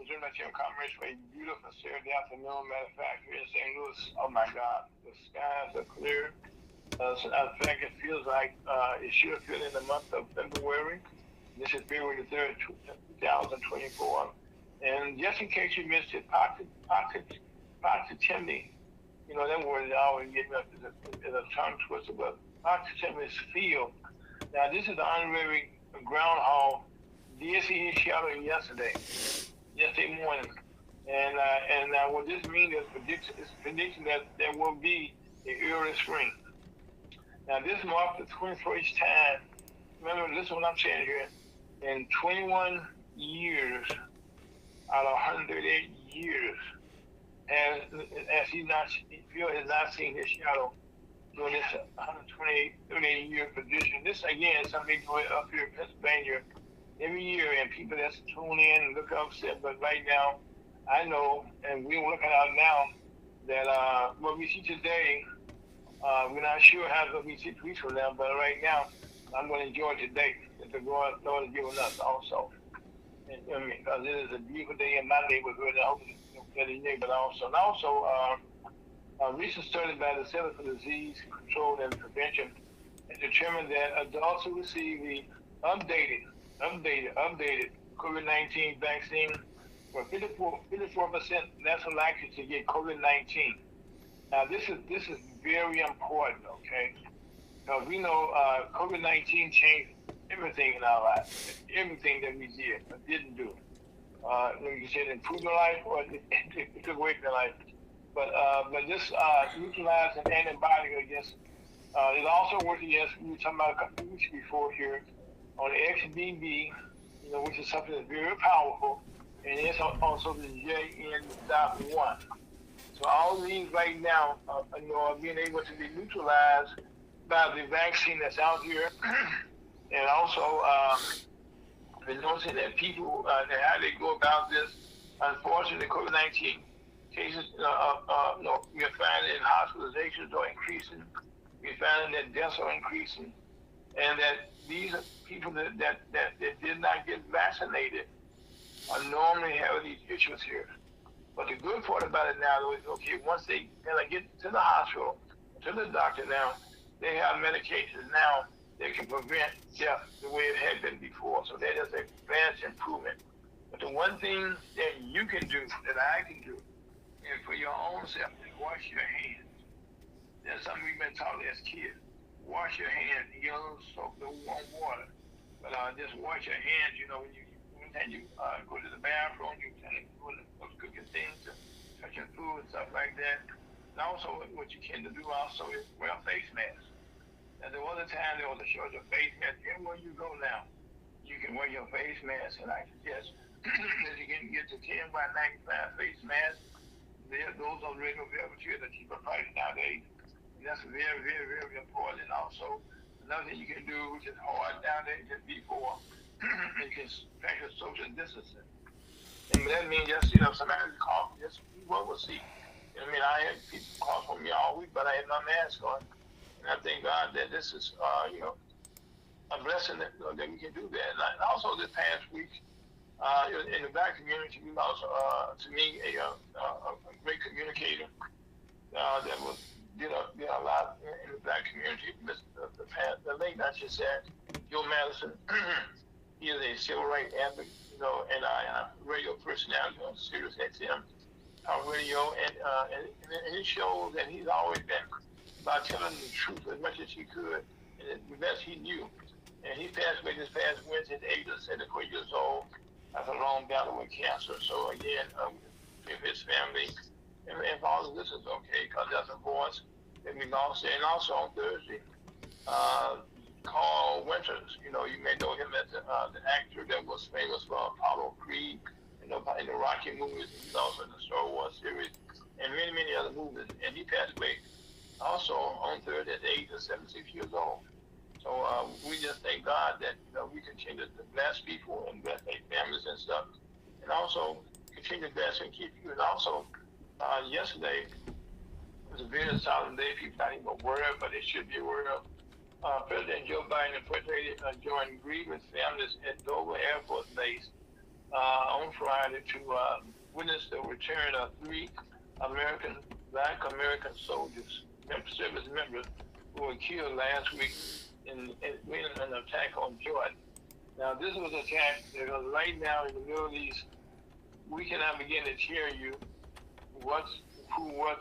Missouri Chamber of Commerce for a beautiful Saturday afternoon. Matter of fact, here in St. Louis, oh my God, the skies are clear. So in fact, it feels like it should feel in the month of February. This is February the 3rd, 2024. And just in case you missed it, positivity, that word always get me up as a tongue twister, but positivity is feel. Now, this is the honorary groundhog. Did see his shadow yesterday morning. And what this means is prediction that there will be a early spring. Now, this marks the 21st time. Remember, this is what I'm saying here. In 21 years out of 138 years, as Phil has not seen his shadow during this 38 year position. This again is something going up here in Pennsylvania every year, and people that's tune in and look upset. But right now, I know, and we're looking out now that what we see today, we're not sure how it's going to be 6 weeks from now. But right now, I'm going to enjoy today that the Lord has given us also. And, because it is a beautiful day in my neighborhood. I hope it's better neighborhood also. And also, a recent study by the Center for Disease Control and Prevention has determined that adults who receive the updated COVID-19 vaccine were 54% less likely to get COVID-19. Now, this is very important, okay? Because we know COVID-19 changed everything in our lives, everything that we did or didn't do. You said improve your life or it took away from your life. But this neutralizing antibiotic against it also works against, we were talking about a couple of weeks before here on the XBB, which is something that's very powerful, and it's also the JN.1. So all these right now are being able to be neutralized by the vaccine that's out here, and also been noticing that people, how they go about this, unfortunately, COVID-19 cases, we're finding hospitalizations are increasing. We're finding that deaths are increasing, and that these people that did not get vaccinated are normally having these issues here. But the good part about it now is, okay, once they kind of get to the hospital, to the doctor now, they have medications now that can prevent death the way it had been before. So that is a vast improvement. But the one thing that you can do, that I can do, and for your own self, is wash your hands. That's something we've been taught as kids. Wash your hands. You get a little soap, a little warm water. But just wash your hands, when you go to the bathroom, you kind of do those cooking things, touching food and stuff like that. And also, what you can do also is wear a face mask. And there was a time there was a shortage of face mask. Everywhere you go now, you can wear your face mask. And I suggest that you can get the 10 by 95 face mask. Those are regular velvet at a cheaper price nowadays. And that's very, very, very important. And also, another thing you can do, which is hard nowadays than before, you can practice social distancing. And that means just, somebody cough, just what we'll see. I had people cough on me all week, but I had my mask on. And I thank God that this is, a blessing that we can do that. And also this past week, in the Black community, we lost, to me, a great communicator that did a lot in the Black community. The late, I should say, Joe Madison. He is a civil rights advocate, and a radio personality on Sirius XM radio, and it shows that he's always been about telling the truth as much as he could, and the best he knew. And he passed away this past Wednesday at the age of 74 years old after a long battle with cancer. So again, with his family, and all of this is okay, because that's a voice that we lost. And also on Thursday, Carl Winters, you may know him as the actor that was famous for Apollo Creed, in the Rocky movies. He's also in the Star Wars series and many, many other movies. And he passed away also on Thursday at the age of 76 years old. So we just thank God that we continue to bless people and bless their families and stuff, and also continue to bless and keep you. And also, yesterday was a very solemn day. People not even aware of, but they should be aware of. President Joe Biden and First Lady joined grievance families at Dover Air Force Base on Friday to witness the return of three Black American soldiers, service members, who were killed last week in an attack on Jordan. Now, this was an attack because right now in the Middle East, we cannot begin to tell you what's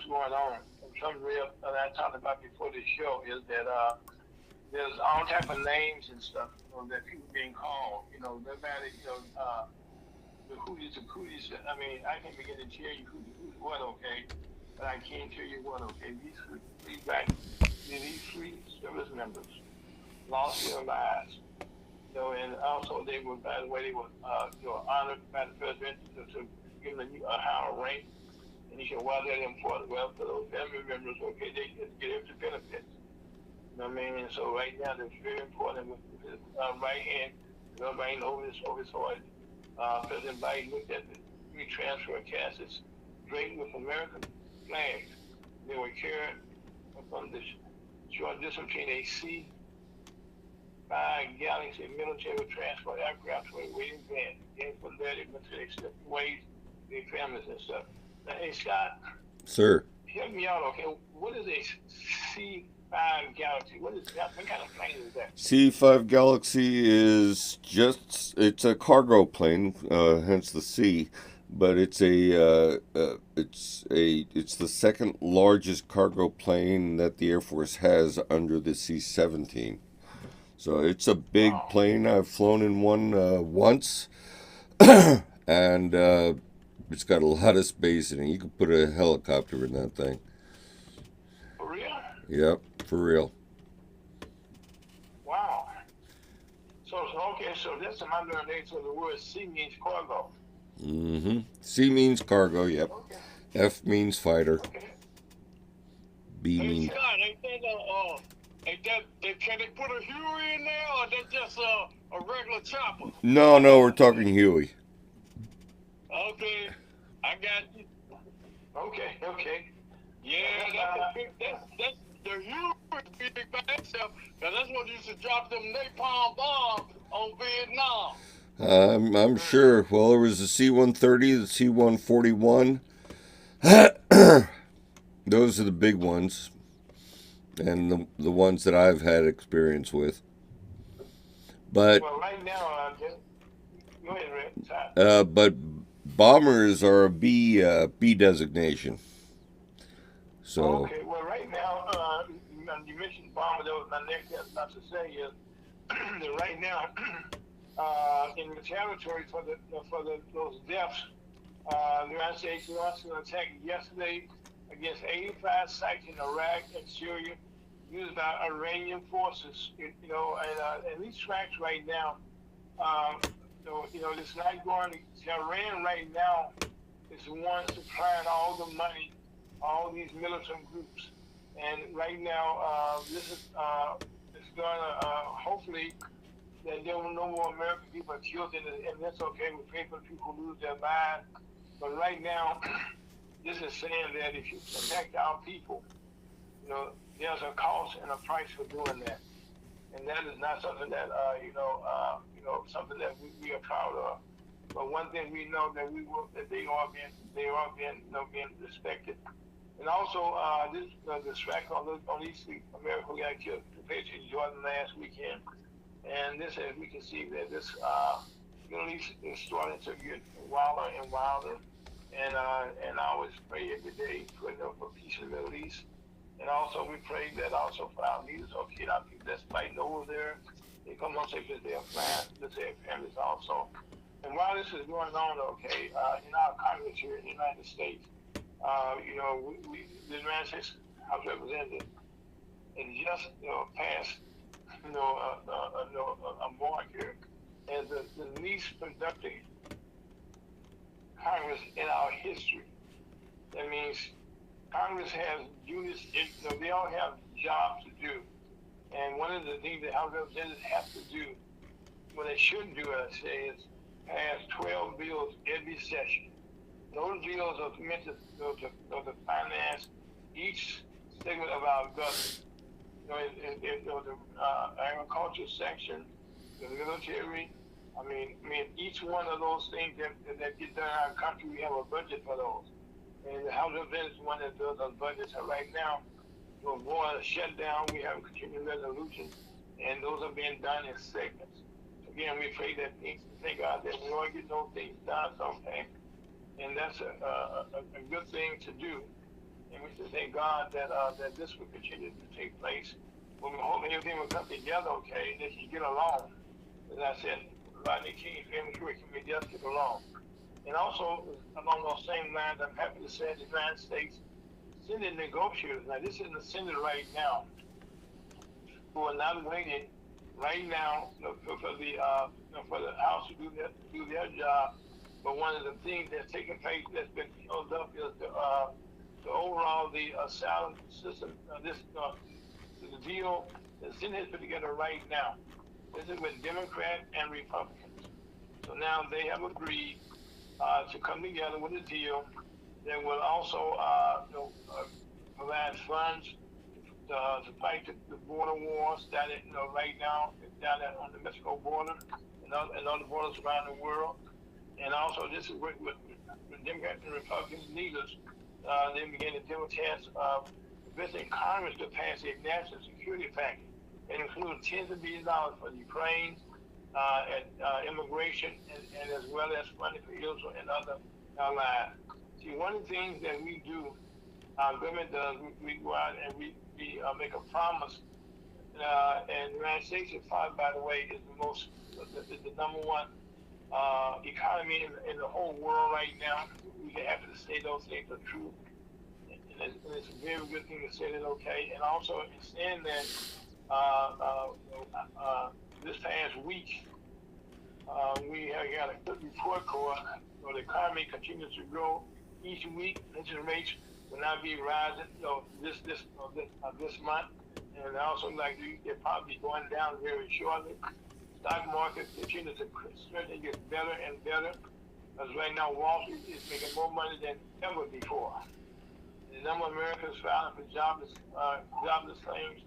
going on. And some real, and I talked about before the show, is that there's all type of names and stuff, that people being called. Nobody, the cooties. I mean, I can begin to tell you who's what, okay, but I can't tell you what, okay. These three service members lost their lives. And also they were, by the way, they were, honored by the president to give them a higher rank. And he said, why they're important? Well, for those family members, okay, they get every benefits. You know what I mean? And so right now, it's very important with his right hand, right over his heart. President Biden looked at the three transfer caskets draped with American flags. They were carried from the short distance between a C-5 Galaxy military transport aircraft to a waiting van. And from there, they went to their separate ways, their families and stuff. Now, hey, Scott. Sir. Help me out, okay? What is a C-5 Galaxy? What kind of plane is that? C-5 Galaxy is it's a cargo plane, hence the C, but it's the second largest cargo plane that the Air Force has under the C-17. So it's a big plane. I've flown in one once, and it's got a lot of space in it. You could put a helicopter in that thing. For real? Yep, for real. Wow. So that's my learned name. So the word C means cargo. Mm-hmm. C means cargo, yep. Okay. F means fighter. Okay. B means... Can they put a Huey in there, or they just a regular chopper? No, we're talking Huey. Okay, I got you. Okay. Yeah, that's the Huey big by itself, because that's what used to drop them napalm bombs on Vietnam. I'm sure. Well, there was the C-130, the C-141. Those are the big ones, and the ones that I've had experience with. But right now, go ahead, Rick. But bombers are a B designation. So. Okay. Well, right now, you mentioned bomber. That was my next thing not to say is that right now, in retaliatory for those deaths, the United States launched an attack yesterday against 85 sites in Iraq and Syria used by Iranian forces. And these tracks right now, it's not going to Iran right now. Is the one supplying all the money, all these militant groups, and right now this is it's going to hopefully that there will no more American people are killed, and that's okay. We pray for people who lose their lives, but right now this is saying that if you protect our people, there's a cost and a price for doing that, and that is not something that something that we are proud of. But one thing we know that they are being respected, and also the strike on these American who got killed, the Patriots in Jordan last weekend, and this, as we can see, that this Middle East is starting to get wilder and wilder, and I always pray every day for peace in the Middle East, and also we pray that also for our leaders, okay, our people that's fighting over there, they come home safe with their families also. And while this is going on, okay, in our Congress here in the United States, the United States House of Representatives has just passed, a mark here as the least productive Congress in our history. That means Congress has units, they all have jobs to do. And one of the things that House of Representatives have to do, what they shouldn't do, I say, is pass 12 bills every session. Those bills are meant to finance each segment of our government. The agriculture section, the military, I mean, each one of those things that get done in our country, we have a budget for those. And the House of Representatives is one that does those budgets. So right now, we're going to shut down. We have a continuing resolution, and those are being done in segments. Again, we pray that things, thank God that we all get those things done sometime, and that's a good thing to do. And we should thank God that this will continue to take place. But we hope everything will come together, okay, and they can get along. As I said, Rodney King, family tree, can we just get along? And also, along those same lines, I'm happy to say the United States Senate negotiators, now this is the Senate right now, who are not waiting right now for the House to do their job. But one of the things that's taking place that's been held up is the overall asylum system. The deal the Senate has put together right now. This is with Democrats and Republicans. So now they have agreed to come together with a deal that will also provide funds to fight the border wars that right now down on the Mexico border and other borders around the world. And also this is with Democrats and Republican leaders. They began to democrats visiting Congress to pass a national security package. It includes tens of billions of dollars for Ukraine, and immigration, and as well as funding for Israel and other allies. See, one of the things that we do, our government does, we go out and we make a promise. And the United States, by the way, is the number one economy in the whole world right now. We can happy to say those things are true. And it's a very good thing to say that, okay. And also, in saying that, this past week, we have got a good report card. The economy continues to grow each week. Interest rates will not be rising, this month, and also they're probably going down very shortly. Stock market continues to certainly get better and better, because right now Wall Street is making more money than ever before. The number of Americans filing for jobless claims,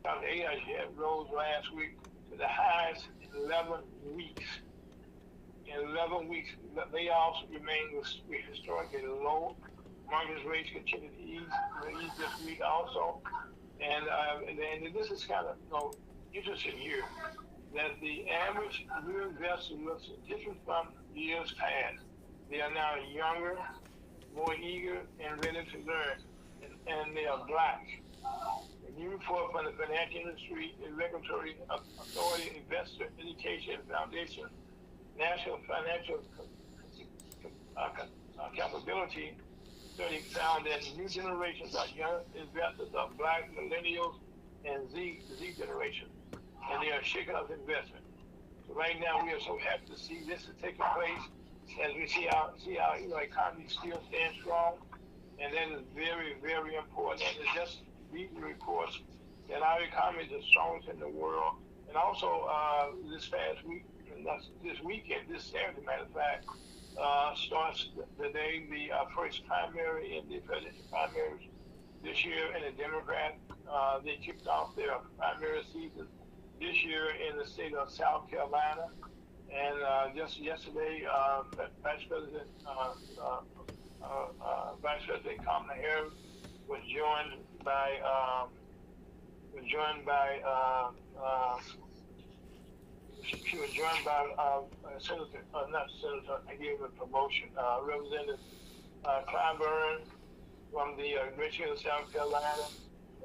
AIG rose last week to the highest in 11 weeks. In 11 weeks, layoffs remain historically low. Mortgage rates continue to ease this week also. And this is kind of interesting here, that the average new investor looks different from years past. They are now younger, more eager, and ready to learn, and they are black. A new report from the Financial Industry and Regulatory Authority, Investor Education Foundation, National Financial Capability Study found that new generations of young investors are black, millennials, and Z generation, and they are shaking up investment. So right now we are so happy to see this is taking place, as we see our economy still stands strong, and that is very, very important. And it's just reading reports that our economy is the strongest in the world. And also this past week, this weekend, this Saturday, matter of fact, starts the day the first primary in the presidential primaries this year in the Democrat. They kicked off their primary season this year in the state of South Carolina. And just yesterday, Vice President Kamala Harris was joined by Senator, not Senator, I gave a promotion, Representative Clyburn from the Michigan, South Carolina,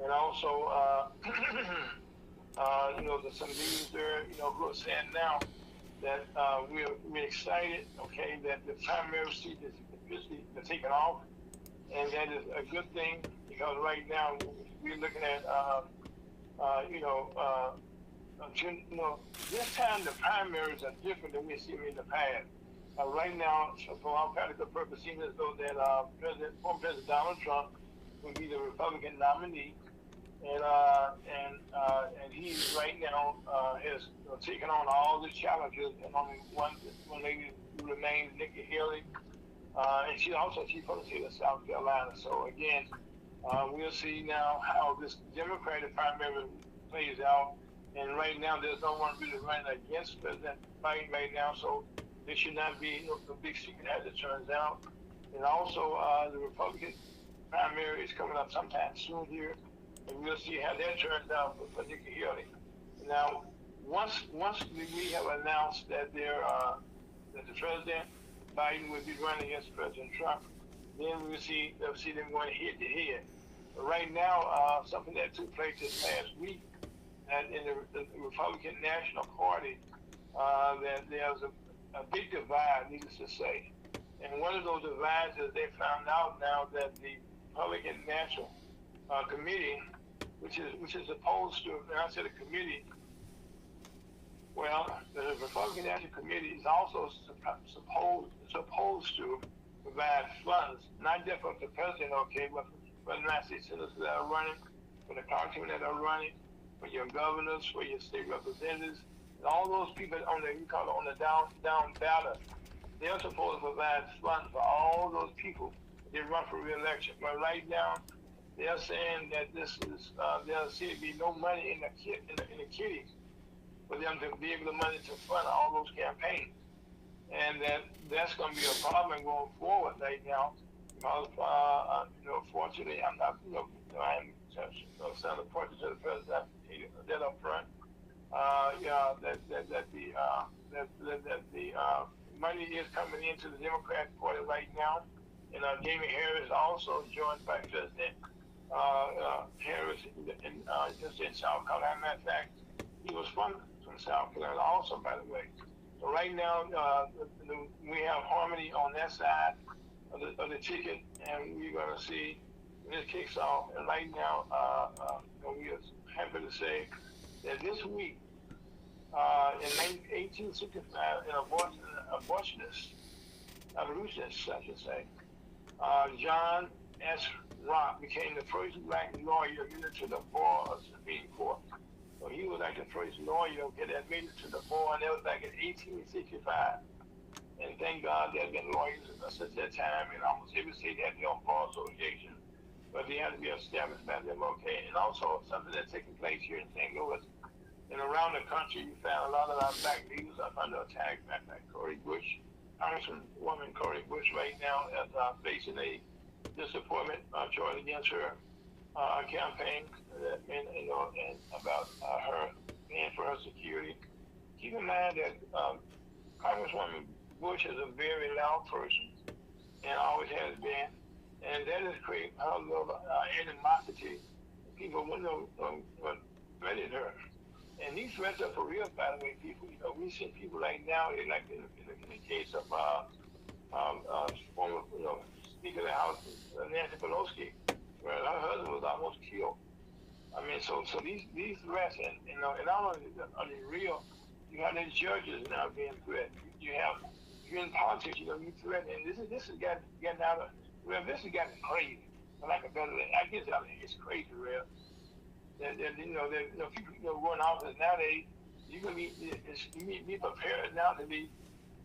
and also, some leaders there, who are saying now that we're excited, okay, that the primary seat is officially taken off, and that is a good thing, because right now we're looking at, this time the primaries are different than we've seen in the past. Right now, for all practical purposes, it seems as though that former President Donald Trump will be the Republican nominee, and he right now has taken on all the challenges, and only one lady who remains, Nikki Haley, and she's from the state of South Carolina. So again, we'll see now how this Democratic primary plays out. And right now, there's no one really running against President Biden right now, so there should not be no big secret as it turns out. And also, the Republican primary is coming up sometime soon here, and we'll see how that turns out for Nikki Haley. Now, once we have announced that that the President Biden will be running against President Trump, then we'll see them going head to head. But right now, something that took place this past week, that in the Republican National Party, that there's a big divide, needless to say. And one of those divides is they found out now that the Republican National Committee, which is opposed to, and I said a committee, well, the Republican National Committee is also supposed to provide funds, not just for the president, okay, but for the United States senators that are running, for the congressmen that are running, for your governors, for your state representatives, and all those people on the down ballot. They're supposed to provide funds for all those people that run for re-election. But right now, they're saying that this is there seems to be no money in the kitty for them to be able to money to fund all those campaigns, and that's going to be a problem going forward right now. Because fortunately, I'm not I am sending a portrait to the president that up front. That the money is coming into the Democratic Party right now, and Jamie Harris also joined by President Harris just in South Carolina. Matter of fact, he was from South Carolina also, by the way. So right now, we have harmony on that side of the ticket, and we're going to see when it kicks off. And right now, we are happy to say that this week, in 1865, an abolitionists, I should say, John S. Rock became the first black lawyer admitted to the bar of the Supreme Court. So he was like the first lawyer to get admitted to the bar, and that was back in 1865. And thank God there's been lawyers since that time, and almost every state had their own bar association, but they had to be established by them, okay. And also something that's taking place here in St. Louis and around the country, you found a lot of our black leaders up under attack, like Cori Bush, Congresswoman Cori Bush right now is facing a disappointment charge against her campaign, and about her paying for her security. Keep in mind that Congresswoman Bush is a very loud person, and always has been, and that has created a little animosity. People wouldn't threaten her. And these threats are for real, by the way, people. We see people like now, like in the case of former, Speaker of the House, Nancy Pelosi, where her husband was almost killed. I mean, so these threats, and not only are they real, you have these judges now being threatened. You're in politics, you threaten, and this has gotten out of, this has gotten crazy. For lack of better, I guess it's crazy, real. People run office nowadays. You can be prepared now to be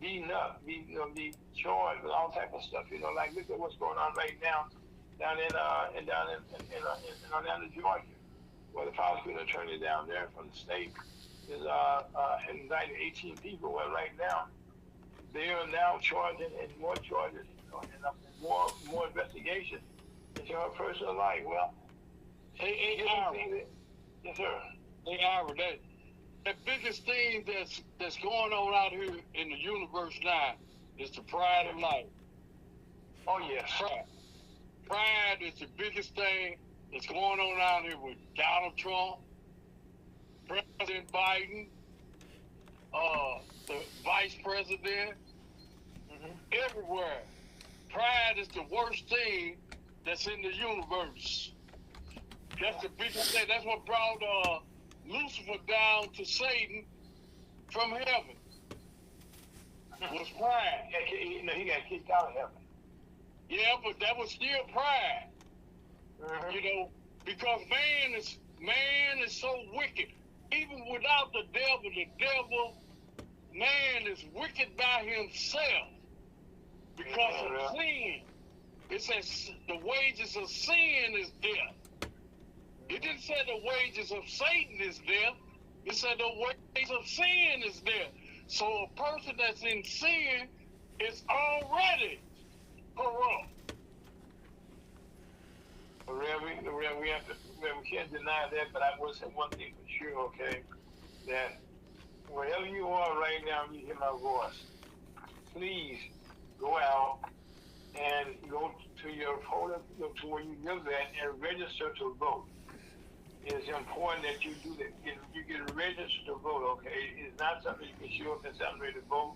beaten up, be charged with all type of stuff. Like look at what's going on right now down in Georgia, where the prosecuting attorney down there from the state is has indicted 18 people. Well, right now they are now charging and more charges, and more investigation into her personal life. Well. Yes, sir. The biggest thing that's going on out here in the universe now is the pride of life. Oh yes. Pride is the biggest thing that's going on out here with Donald Trump, President Biden, the Vice President, everywhere. Pride is the worst thing that's in the universe. That's the biggest thing. That's what brought Lucifer down to Satan from heaven. Was pride. He got kicked out of heaven. Yeah, but that was still pride. Because man is so wicked. Even without the devil, man is wicked by himself because of sin. It says the wages of sin is death. It didn't say the wages of Satan is death. It said the ways of sin is there. So a person that's in sin is already corrupt. We can't deny that, but I will say one thing for sure, okay, that wherever you are right now, you hear my voice, please go out and go to your polling, to where you live at, and register to vote. It's important that you do that. You get registered to vote, okay? It's not something you can show up and something ready to vote.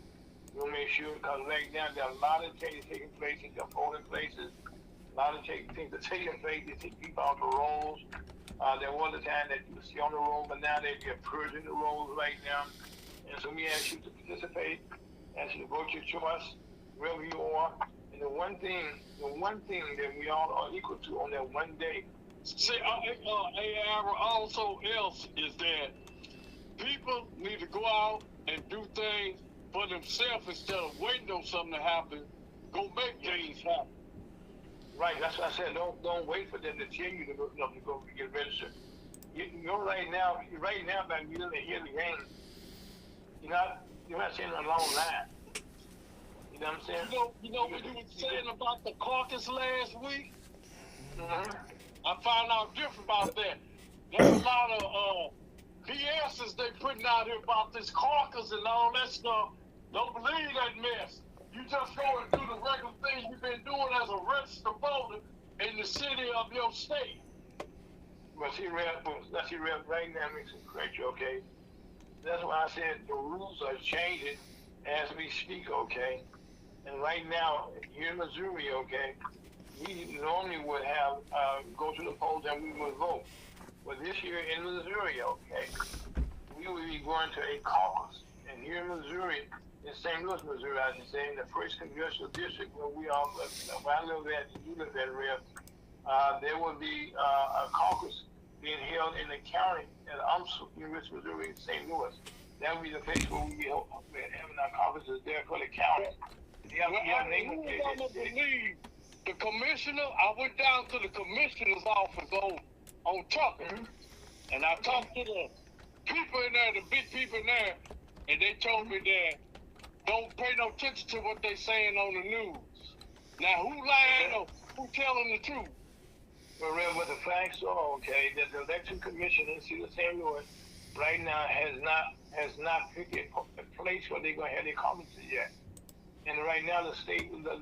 We'll make sure, because right now there are a lot of things taking place in the polling places. A lot of things are taking place. They take people off the rolls. There was a time that you would see on the roll, but now they're purging the rolls right now. And so we ask you to participate, ask you to vote your choice, wherever you are. And the one thing that we all are equal to on that one day. See, also else is that people need to go out and do things for themselves instead of waiting on something to happen. Go make things happen. Right, that's what I said. Don't wait for them to tell you to go get registered. You're right now, by you didn't hear the game. You're not saying a long line. You know what I'm saying? You know what you were saying about the caucus last week? Mm-hmm. I found out different about that. There's a lot of BS's they putting out here about this caucus and all that stuff. Don't believe that mess. You just go and do the regular things you've been doing as a registered voter in the city of your state. Well, see, Rev, right now makes it correct you, okay? That's why I said the rules are changing as we speak, okay? And right now, here in Missouri, okay, we normally would have go to the polls and we would vote. But this year in Missouri, okay, we will be going to a caucus. And here in Missouri, in St. Louis, Missouri, I should say, in the 1st Congressional District where we are, where I live at, and you live at, Rev, there will be a caucus being held in the county at UMSL, University of Missouri, St. Louis. That will be the place where we'll be having our caucuses there for the county. The commissioner, I went down to the commissioner's office on Tucker, and I talked to the people in there, the big people in there, and they told me that don't pay no attention to what they saying on the news. Now, who lying or who telling the truth? Well, Rev, what the facts are, okay, that the election commission in the city of St. Louis right now has not picked a place where they're going to have their caucuses yet. And right now, the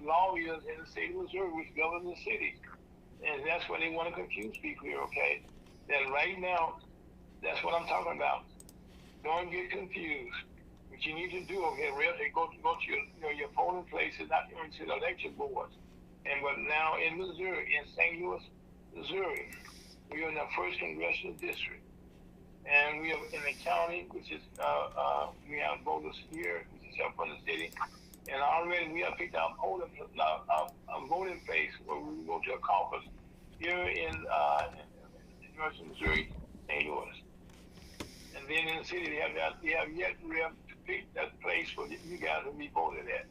lawyers in the state of Missouri, which govern the city, and that's why they want to confuse people here, okay? That right now, that's what I'm talking about. Don't get confused. What you need to do, okay, really go to your polling places, not into the election boards. And but now in Missouri, in St. Louis, Missouri, we are in the 1st Congressional District, and we are in the county, which is we have voters here, which is up from the city, and already we have picked out a voting place where we will go to a caucus here in University of Missouri, St. Louis. And then in the city, they have yet to pick that place where you guys will be voted at.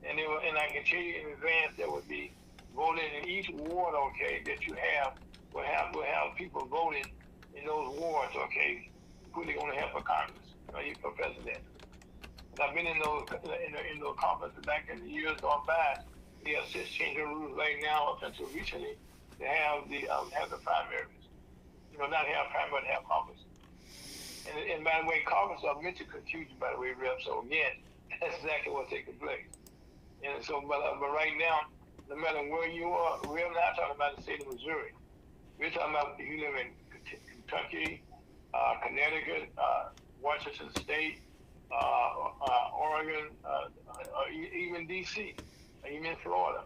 And I can tell you in advance there will be voting in each ward, okay, that you have. We'll have people voting in those wards, okay, who they're going to have for Congress, for president. I've been in those conferences back in the years gone by. They have just changed the rules right now up until recently to have the primaries. Not have primary, but have caucus. And by the way, caucus are meant to confuse you, by the way, Rep. So again, that's exactly what's taking place. And so, but right now, no matter where you are, we're not talking about the state of Missouri. We're talking about if you live in Kentucky, Connecticut, Washington State, Oregon, or even D.C., or even Florida.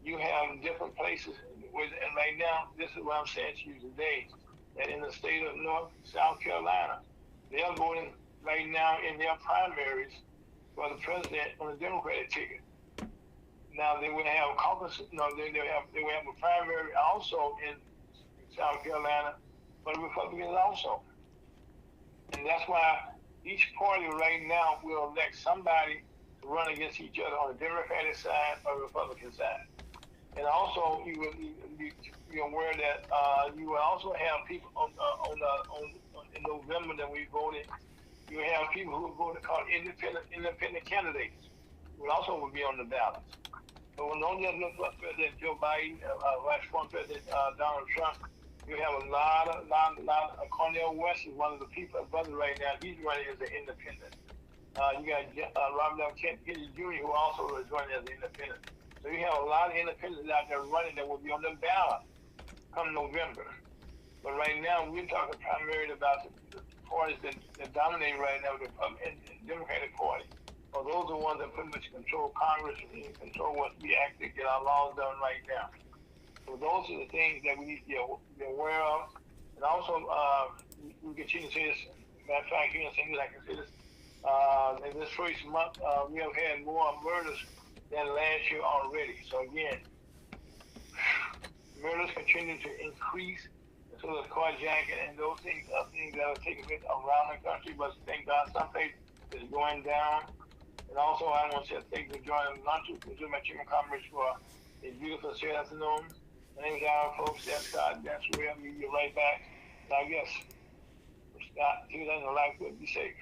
You have different places. And right now, this is what I'm saying to you today, that in the state of South Carolina, they are voting right now in their primaries for the president on the Democratic ticket. Now they will have caucus. They will have a primary also in South Carolina for the Republicans also. And that's why each party right now will elect somebody to run against each other on the Democratic side or the Republican side. And also, you will be aware that you will also have people in November that we voted. You have people who voted called independent candidates, who also will be on the ballot. So when don't just look for President Joe Biden, Vice President Donald Trump, you have a lot of Cornel West is one of the people, brother right now. He's running as an independent. You got Robert F. Kennedy Jr., who also is running as an independent. So you have a lot of independents out there running that will be on the ballot come November. But right now, we're talking primarily about the parties that dominate right now, the Republican and Democratic Party. So those are the ones that pretty much control Congress and control what we actually get our laws done right now. So those are the things that we need to be aware of. And also, we continue to say this. Matter of fact, you know, things like I can say this. In this first month, we have had more murders than last year already. So again, murders continue to increase. And so the carjacking and those things are things that are taking place around the country. But thank God, some places is going down. And also, I want to say thank you for joining lunch with my Chairman Congress for a beautiful Saturday afternoon. My name is Aaron, folks. That's Scott. That's where I'll be right back. And I guess, Scott, things in life will be safe.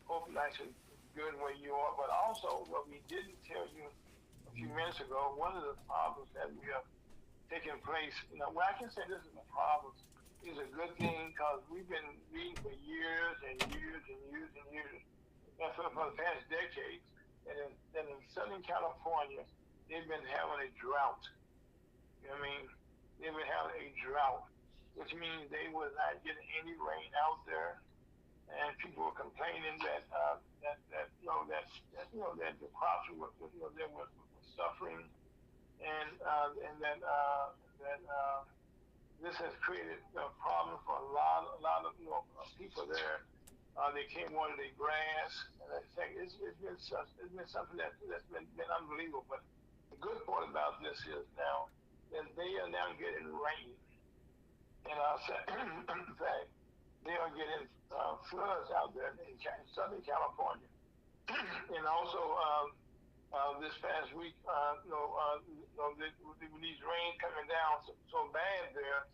hope life is good where you are. But also, what we didn't tell you a few minutes ago, one of the problems that we are taking place, well, I can say this is a problem, is a good thing because we've been reading for years and years and years and years, and for the past decades, that in Southern California, they've been having a drought. You know what I mean? They've been having a drought, which means they was not getting any rain out there, and people were complaining that the crops were suffering, and that this has created a problem for a lot of people there. They can't water their grass, and I think it's been something that's been unbelievable. But the good part about this is now that they are now getting rain, and in fact, they are getting floods out there in Southern California, and also this past week, with these rains coming down so bad there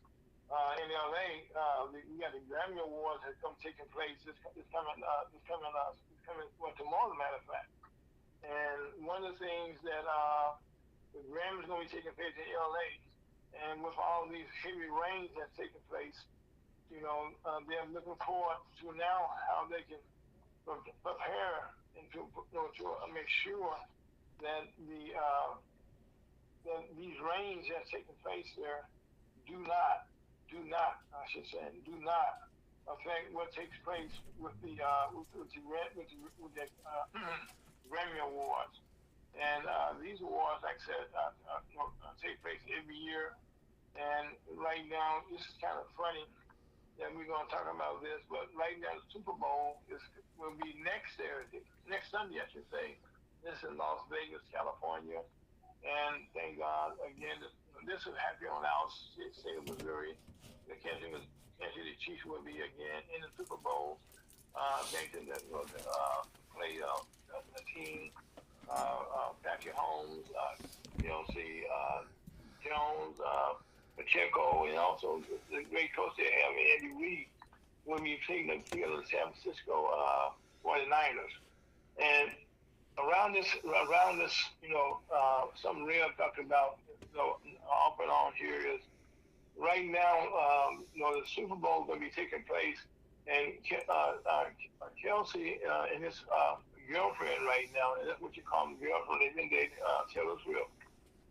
in LA, we got the Grammy Awards that's taking place this coming well, tomorrow, as a matter of fact. And one of the things that the Grammys going to be taking place in LA, and with all these heavy rains that's taking place, they're looking forward to now how they can prepare and to make sure that that these rains that's taking place there do not affect what takes place with the Grammy Awards. And these awards, like I said, take place every year. And right now, this is kind of funny that we're going to talk about this, but right now the Super Bowl will be next Sunday, I should say. This is in Las Vegas, California. And thank God, again, this is happening on our state of Missouri. The Kansas City Chiefs will be again in the Super Bowl. Thanks to play the team, Patrick Holmes, Kelsey, Jones, Pacheco, and also the great coach they have, Andy Reid, when we played the San Francisco 49ers. And around this, something real I'm talking about, off and on here is right now, the Super Bowl is going to be taking place, and Kelsey and his girlfriend right now, and that's what you call them, girlfriend, they've been dating Taylor Swift.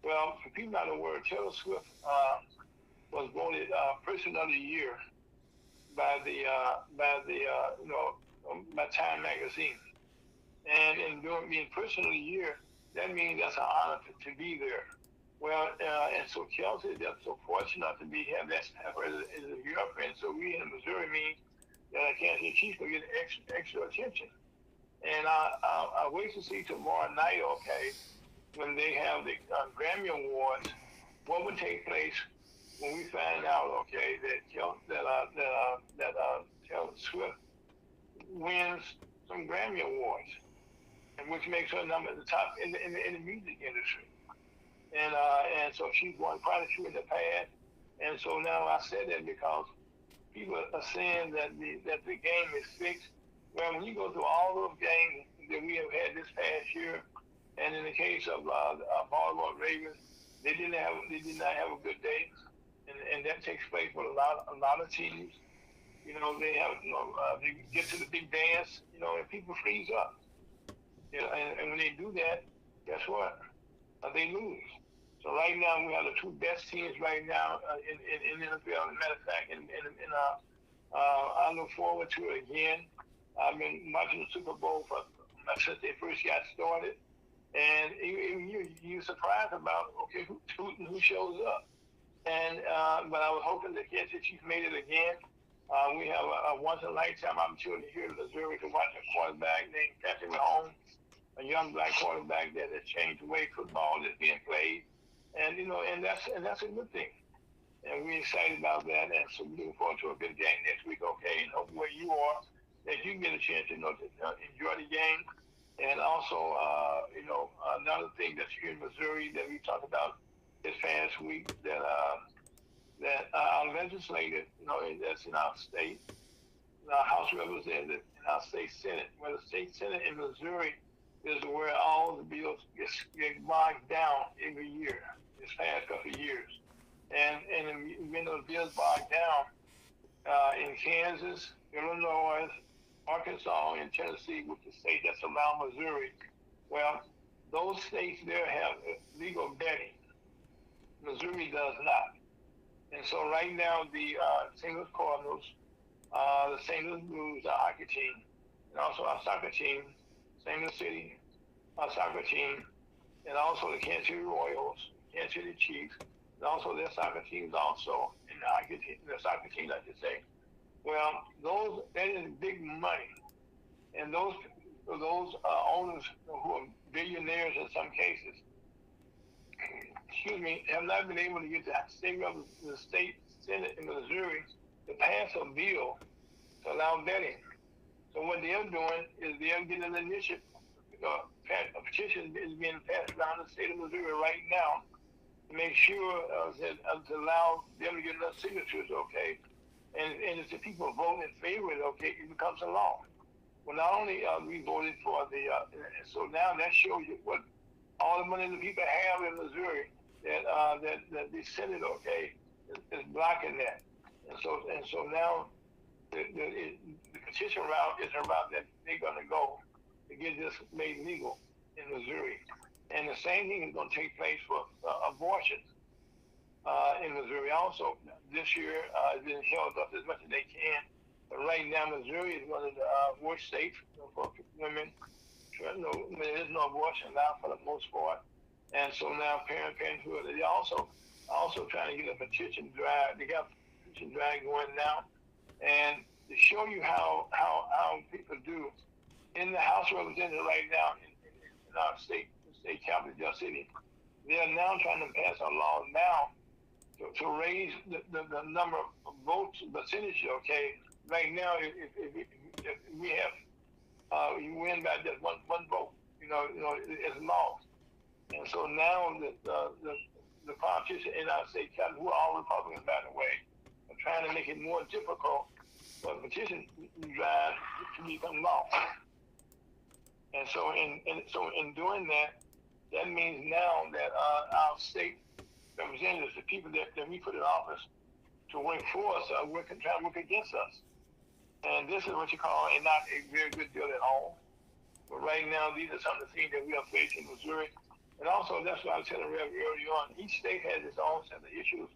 Well, for people not aware, Taylor Swift was voted Person of the Year by Time Magazine. And in being Person of the Year, that means that's an honor to be there. Well, and so Kelsey, they're so fortunate to have her as a girlfriend. So we in Missouri means that Kansas City Chiefs will get extra attention. And I wait to see tomorrow night, okay, when they have the Grammy Awards, what would take place when we find out, okay, that Taylor Swift wins some Grammy Awards, and which makes her number at the top in the music industry. And so she's won quite a few in the past. And so now I said that because people are saying that the game is fixed. Well, when you go through all those games that we have had this past year, and in the case of Baltimore Ravens, they did not have a good day, and that takes place with a lot of teams. They have they get to the big dance, and people freeze up. And when they do that, guess what? They lose. So right now we have the two best teams right now in the NFL. As a matter of fact, I look forward to it again. I've been watching the Super Bowl since they first got started, and you're surprised about who shows up. And but I was hoping that Kansas City Chiefs made it again. We have a once in a lifetime opportunity here in Missouri to watch a quarterback named Patrick Mahomes, a young black quarterback that has changed the way football is being played, and that's a good thing. And we're excited about that, and so we're looking forward to a good game next week, okay? And hope where you are, that you can get a chance to enjoy the game. And also, another thing that's here in Missouri that we talked about this past week, that our legislative, that's in our state, our House Representative in our state Senate. Well, the state Senate in Missouri is where all the bills get bogged down every year, this past couple of years. And when those bills bogged down in Kansas, Illinois, Arkansas, and Tennessee, which is the state that's around Missouri, well, those states there have legal betting. Missouri does not. And so right now, the St. Louis Cardinals, the St. Louis Blues, our hockey team, and also our soccer team, St. Louis City, our soccer team, and also the Kansas City Royals, Kansas City Chiefs, and also their soccer teams also, and the hockey team, the soccer teams, I should say. Well, that is big money. And those owners who are billionaires in some cases, have not been able to get the state Senate in Missouri to pass a bill to allow betting. So what they're doing is they're getting an initiative. A petition is being passed around the state of Missouri right now to make sure to allow them to get enough signatures, okay? And if the people vote in favor of it, okay, it becomes a law. Well, not only we voted for so now that shows you what all the money the people have in Missouri that the Senate, okay, is blocking that. And so now the petition route is a route that they're going to go to get this made legal in Missouri. And the same thing is going to take place for abortions in Missouri also. This year has been held up as much as they can. But right now, Missouri is one of the worst states for women. There is no abortion allowed for the most part. And so now Planned Parenthood, they're also trying to get a petition drive. They got a petition drive going now. And to show you how people do, in the House of Representatives right now in our state capital, Dell City, they are now trying to pass a law now to raise the number of votes, percentage, okay? Right now, if we have, you win by just one vote, it's lost. And so now the politicians in our state capital, who are all Republicans, by the way, are trying to make it more difficult for the petition drive to become law. And so in doing that, that means now that our state representatives, the people that we put in office to work for us, are trying to work against us. And this is what you call not a very good deal at all. But right now, these are some of the things that we are facing in Missouri. And also, that's what I was telling Rev early on. Each state has its own set of issues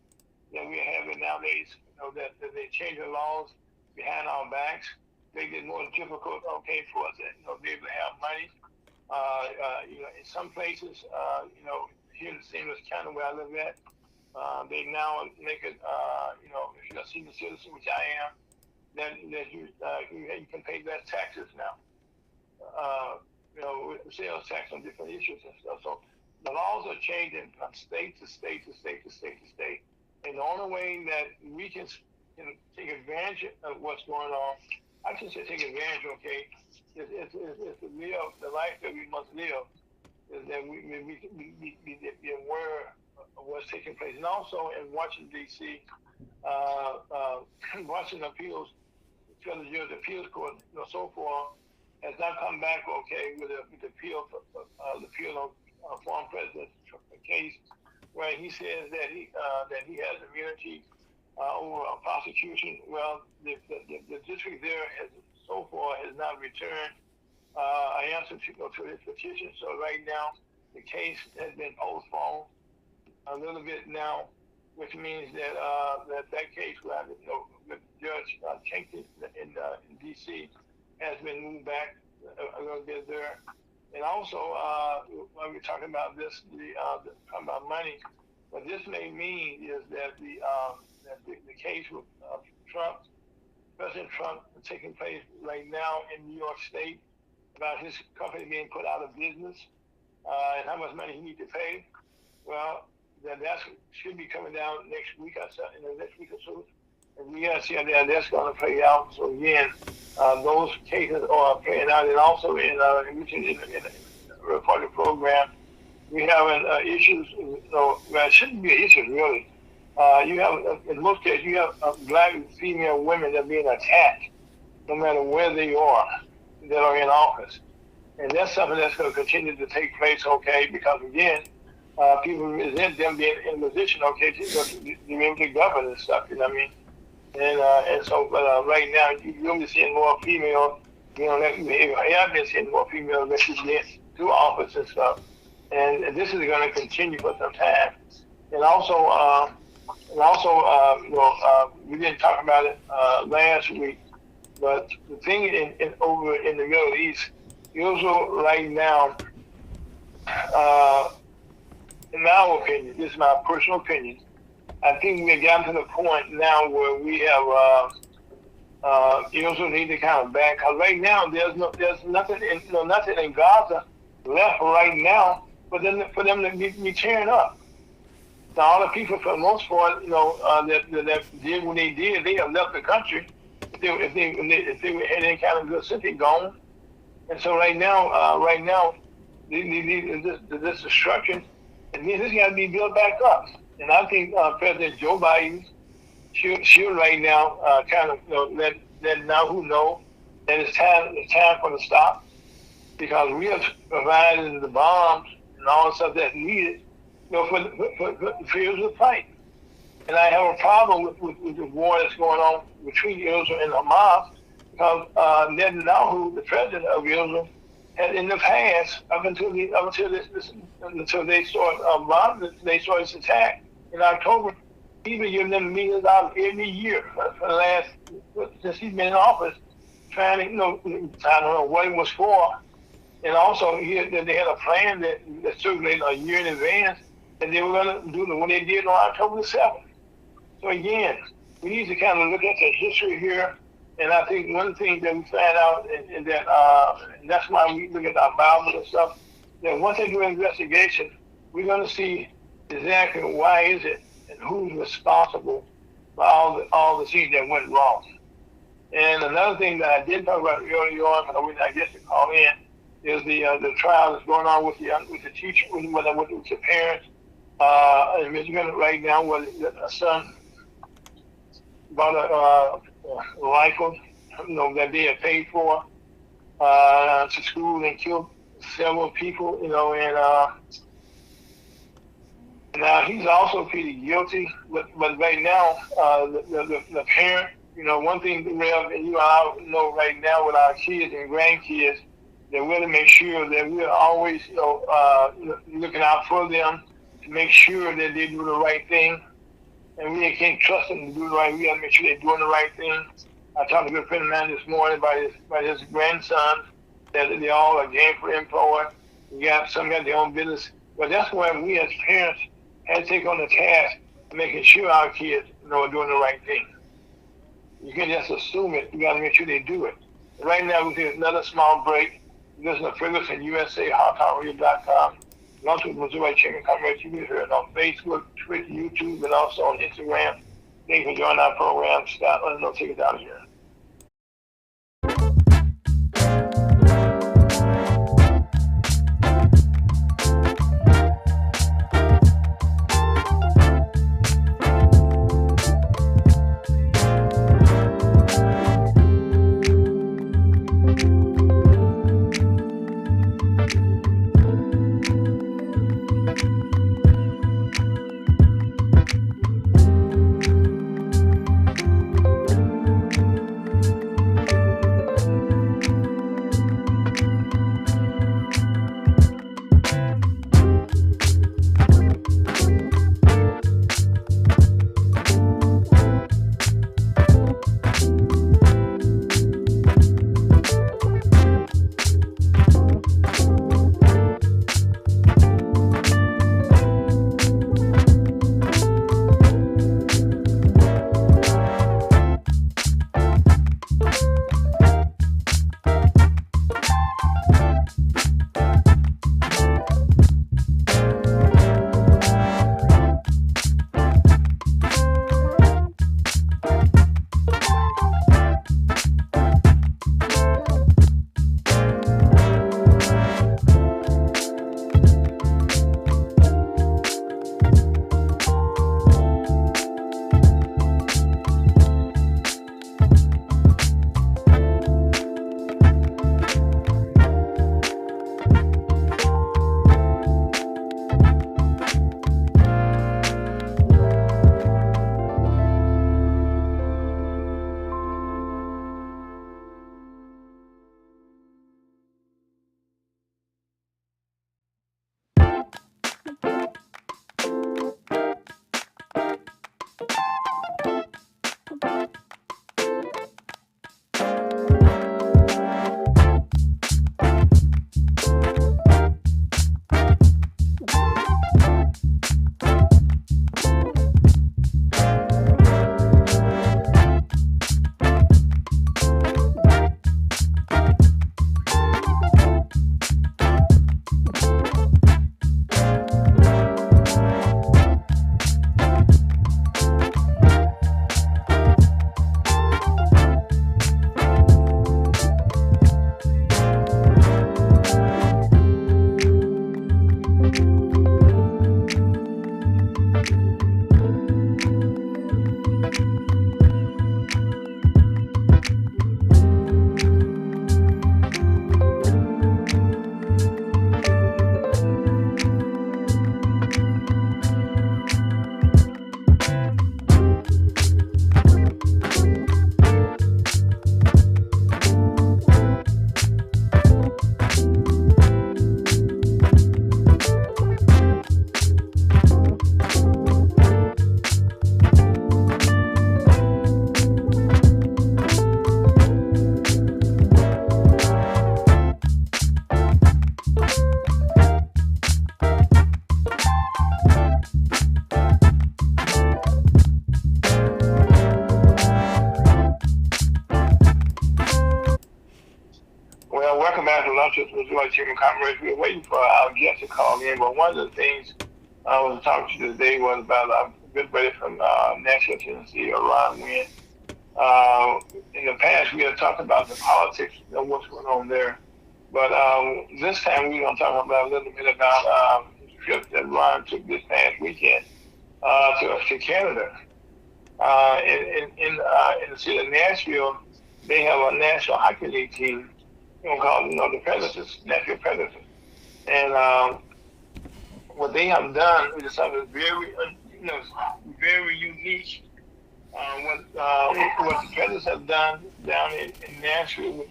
that we're having nowadays, that they change the laws behind our backs. They get more difficult, okay, for us to be able to have money. In some places, here in St. Louis County where I live at, they now make it, if you're a senior citizen, which I am, then you can pay less taxes now. Sales tax on different issues and stuff. So the laws are changing from state to state to state to state to state. And the only way that we can take advantage of what's going on, I should say take advantage, okay, is to live the life that we must live, is that we be aware of what's taking place. And also in Washington, D.C., Washington Appeals, Federal Judge Appeals Court, so forth, has not come back, okay, with the appeal of former president's case, where he says that he has immunity over a prosecution. Well, the district there has not returned an answer to his petition. So right now, the case has been postponed a little bit now, which means that case with Judge Jenkins in D.C. has been moved back a little bit there. And also, when we're talking about this, talking about money, what this may mean is that the case with Trump, President Trump, is taking place right now in New York State about his company being put out of business and how much money he needs to pay. Well, then that should be coming down next week or so, in the next week or so. And we got to see how that's going to play out. So again, those cases are playing out. And also in the Republican program, we have issues. Well, it shouldn't be issues really. You have, in most cases, you have black female women that are being attacked no matter where they are that are in office. And that's something that's going to continue to take place, okay, because again, people resent them being in position, okay, to be able to govern and stuff, you know what I mean? And so, right now, you'll be seeing more female, you know, I've been seeing more female that should get to office and stuff. And this is going to continue for some time. And also, we didn't talk about it last week, but the thing over in the Middle East, Israel right now, in our opinion, this is my personal opinion, I think we've gotten to the point now where we have Israel need to kind of back. Cause right now there's nothing in Gaza left right now for them to be tearing up. Now all the people for the most part, that did what they did, they have left the country. If they had any kind of good city gone. And so right now, this destruction, and this got to be built back up. And I think President Joe Biden should right now kind of let Netanyahu know that it's time for the stop, because we are providing the bombs and all the stuff that's needed, for Israel to fight. And I have a problem with the war that's going on between Israel and Hamas, because Netanyahu, the president of Israel, had in the past, up until they started this attack in October, he's been giving them millions of dollars every year for the last, since he's been in office, trying to, I don't know what it was for. And also, they had a plan that circulated a year in advance, and they were going to do what they did on October the 7th. So again, we need to kind of look at the history here. And I think one thing that we find out is that, and that's why we look at our Bible and stuff, that once they do an investigation, we're going to see exactly why is it and who's responsible for all the things that went wrong. And another thing that I didn't talk about earlier on, but I guess to call in, is the trial that's going on with the teacher, with the parents in Michigan right now, where a son bought a rifle, that they had paid for to school and killed several people, and now he's also pleaded guilty. But right now, the parent, one thing, Rev, and you all know right now with our kids and grandkids, that we're to make sure that we're always, looking out for them to make sure that they do the right thing. And we can't trust them to do the right. We got to make sure they're doing the right thing. I talked to a good friend of mine this morning about his grandson, that they all are gainfully employed. Some got their own business. But that's why we as parents had to take on the task of making sure our kids are doing the right thing. You can't just assume it. You got to make sure they do it. Right now, we'll take another small break. Listen to Ferguson USA, HotTalkRadio.com. And also Missouri Chicken Comrades. You can hear it on Facebook, Twitter, YouTube, and also on Instagram. Thanks for joining our program. Scott, let us know, take it out of here. illustrious Missouri Chamber of Commerce. We were waiting for our guest to call in, but one of the things I was talking to you today was about a good buddy from Nashville, Tennessee, Ron Wynn. In the past, we had talked about the politics of what's going on there, but this time we're going to talk about a little bit about the trip that Ron took this past weekend to Canada. In the city of Nashville, they have a National Hockey League team, called the Predators, Nashville Predators, and what they have done is something very, very unique. What the Predators have done down in Nashville with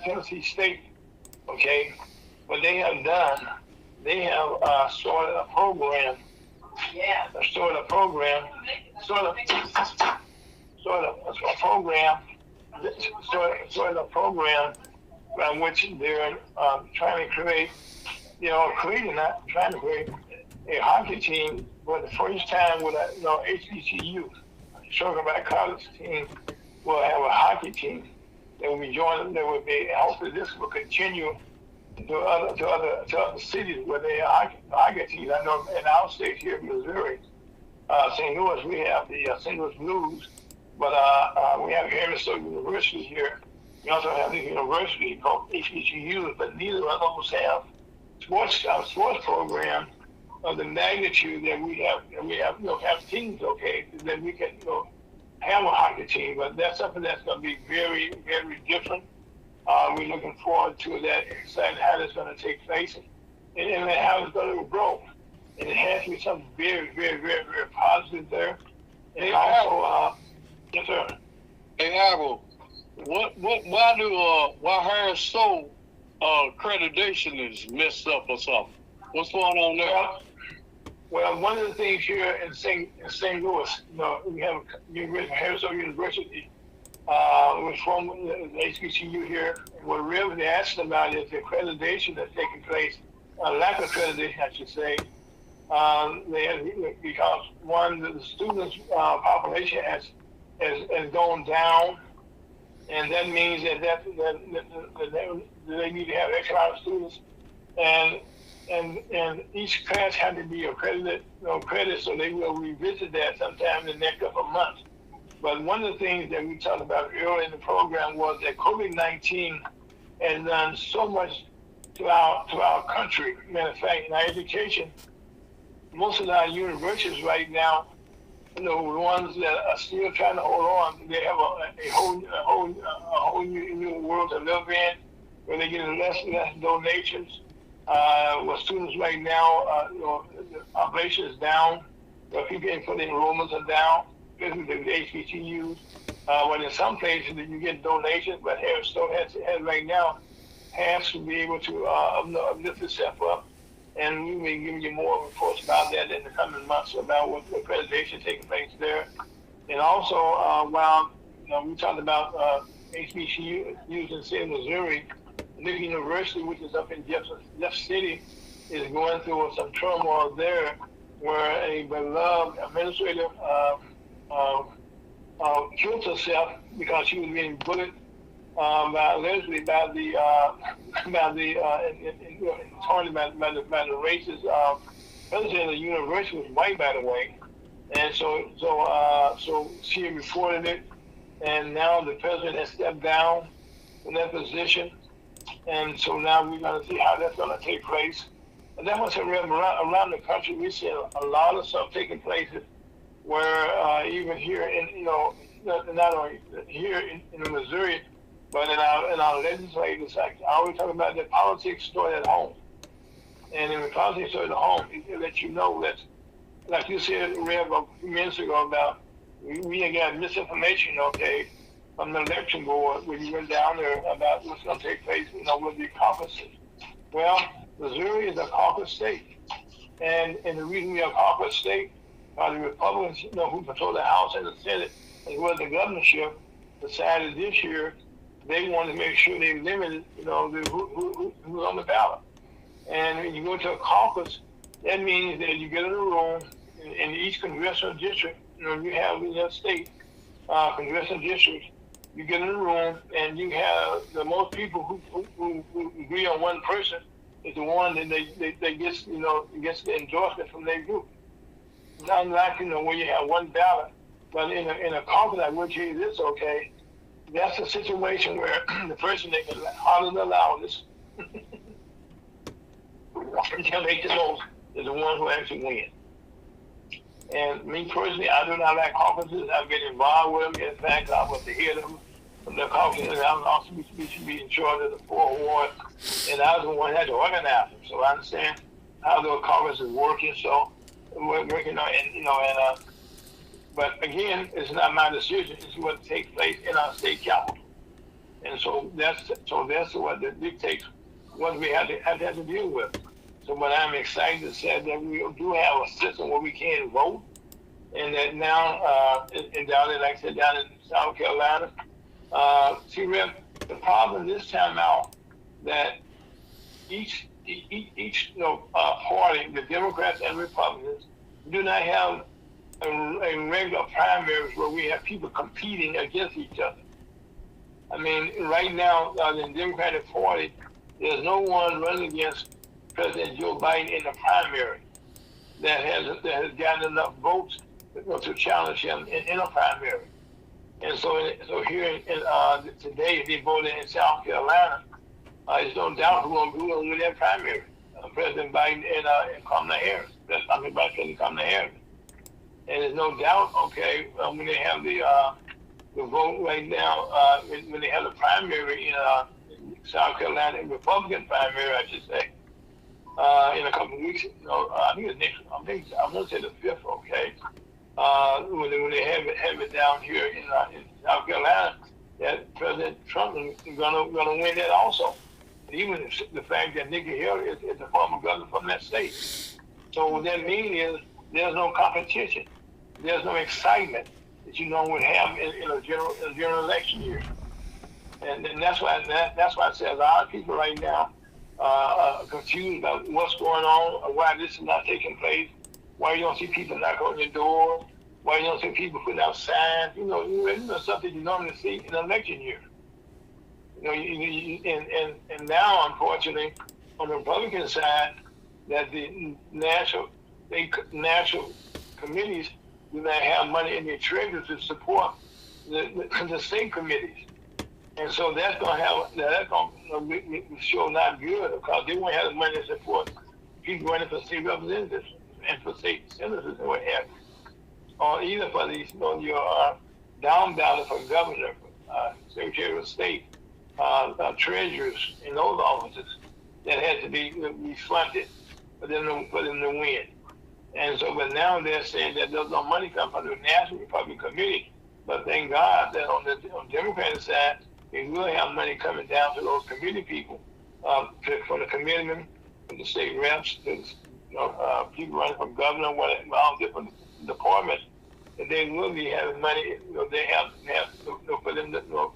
Tennessee State, okay? What they have done, they have started a program. Yeah. Started a program by which they're trying to create, not trying to create a hockey team for the first time with a HBCU, Sugar Back College team, will have a hockey team that will be joining. That will be, hopefully this will continue to other cities where they have hockey teams. I know in our state here in Missouri, St. Louis, we have the St. Louis Blues, but we have Harrisburg University here. We also have the university called HBCU, but neither of those have sports program of the magnitude that we have. We have teams, okay, that we can have a hockey team, but that's something that's going to be very, very different. We're looking forward to that, excited how that's going to take place and how it's going to grow. And it has to be something very, very, very, very positive there. And Hey, also, yes, sir. Hey, Harold, why Harris Stowe accreditation is messed up or something? What's going on there? Well, one of the things here in St. Louis, we have Harrisburg University, which from the HBCU here. What really they're asking about is the accreditation that's taking place, lack of accreditation, I should say. Because one, the students' population has gone down, and that means that they need to have X amount of students, and each class had to be accredited, so they will revisit that sometime in the next couple of months. But one of the things that we talked about earlier in the program was that COVID-19 has done so much to our country. Matter of fact, in our education, most of our universities right now, the ones that are still trying to hold on, they have a whole new world to live in, where they get less and less donations. Where students right now, the population is down, where people for the enrollments are down, especially the HBCUs. When in some places you get donations, but Harris Stowe has right now has to be able to lift itself up. And we may give you more reports about that in the coming months about what accreditation taking place there. And also, while we talked about HBCUs in the state of Missouri, Liberty University, which is up in Jeff City, is going through some turmoil there, where a beloved administrator killed herself because she was being bullied allegedly by the racist president of the university, was white, by the way, and so she reported it, and now the president has stepped down from that position, and so now we're going to see how that's going to take place. And that was around the country. We see a lot of stuff taking place where even here in not only here in Missouri, but in our legislators, I always talk about that politics start at home. And in the politics start at home, it lets you know that, like you said, Rev, a few minutes ago about, we got misinformation, okay, from the election board when you went down there about what's going to take place, with the caucuses. Well, Missouri is a caucus state. And the reason we are a caucus state, the Republicans, who control the House and the Senate, as well as the governorship, decided this year they wanted to make sure they limited, who's on the ballot. And when you go to a caucus, that means that you get in a room in each congressional district. You have in that state congressional districts, you get in the room and you have the most people who agree on one person is the one that they gets gets the endorsement from their group. Not like where you have one ballot, but in a caucus, I will tell you this, okay? That's a situation where the person that can holler the loudest can make the most is the one who actually wins. And me personally, I do not like caucuses. I've been involved with them. In fact, I was the head of them. The caucuses, I was also should be in charge of the 4 awards, and I was the one that had to organize them. So I understand how the caucuses working. So we're working on, but again, it's not my decision. It's what takes place in our state capital, and so that's what dictates what we have to deal with. So, but I'm excited to say that we do have a system where we can vote, and that now, like I said, down in South Carolina, see, Rep, the problem this time out that each party, the Democrats and Republicans, do not have a regular primaries where we have people competing against each other. I mean, right now, in the Democratic Party, there's no one running against President Joe Biden in the primary that has gotten enough votes to challenge him in a primary. And so here today, if he voted in South Carolina, there's no doubt who's going to win that primary. President Biden and Kamala Harris. Vice President Kamala Harris. And there's no doubt, okay, when they have the vote right now, when they have the primary in South Carolina, Republican primary, I should say, in a couple of weeks, I think it's next. I want to say the 5th, okay. When they have it down here in South Carolina, that President Trump is gonna win that also. And even the fact that Nikki Haley is the former governor from that state. So what that means is there's no competition. There's no excitement that would have in a general election year. And that's why I say a lot of people right now are confused about what's going on, or why this is not taking place, why you don't see people knocking on your door, why you don't see people putting out signs, stuff that you normally see in an election year. And now, unfortunately, on the Republican side, that the national committees do not have money in their treasury to support the state committees. And so that's going to show not good, because they won't have the money to support people running for state representatives and for state senators and what have you. Or either for these, your down ballot for governor, secretary of state, treasurers in those offices that had to be funded for them to win. And so, but now they're saying that there's no money coming from the National Republican Committee. But thank God that on the Democratic side, they will have money coming down to those committee people, from the committeemen, from the state reps, to people running for governor, all different departments, that they will be having money. They have for them to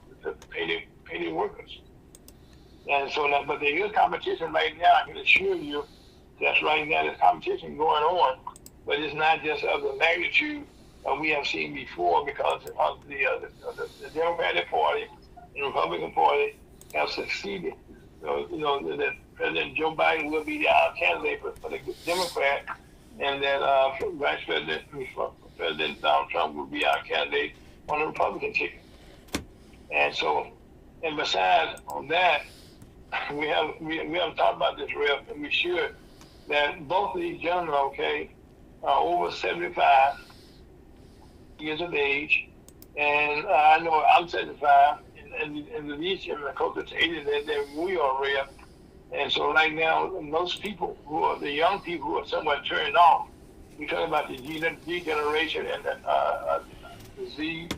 pay their workers. And so, but there is competition right now. I can assure you, that's right now there's competition going on, but it's not just of the magnitude we have seen before, because of the Democratic Party and Republican Party have succeeded. That President Joe Biden will be the candidate for the Democrat, and that President Donald Trump will be our candidate on the Republican ticket. And so, and besides on that, we haven't talked about this, Rev, and we should, that both of these gentlemen, okay, are over 75 years of age, and I know I'm 75, and the these gentlemen are close to 80 that we are, Rev. And so right now, most people the young people who are somewhat turned off, we talk about the Z generation and the Z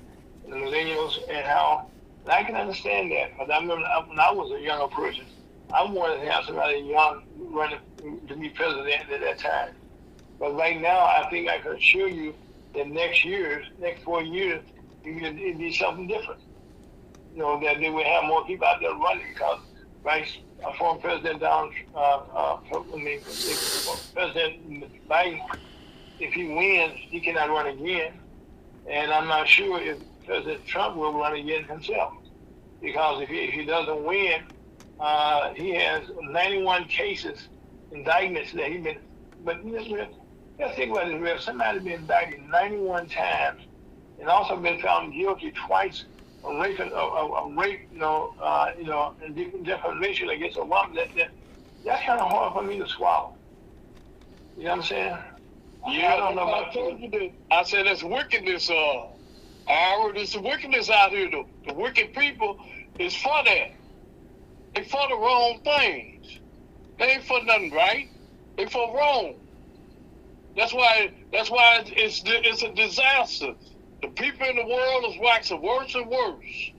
and the millennials, and how, and I can understand that, because I remember when I was a younger person, I wanted to have somebody young running to be president at that time. But right now, I think I can assure you that next 4 years, it'll be something different. That they will have more people out there running, because former President President Biden, if he wins, he cannot run again. And I'm not sure if President Trump will run again himself. Because if he doesn't win, he has 91 cases, indictments that he's been. But let's think about this, Rev. Somebody's been indicted 91 times and also been found guilty twice of rape, and defamation against a woman. That's kind of hard for me to swallow. You know what I'm saying? Yeah, I don't know I about told you that. I said there's wickedness, Howard. There's wickedness out here. The wicked people is for that. They for the wrong things. They ain't for nothing right. They for wrong. That's why it's a disaster. The people in the world is waxing worse and worse.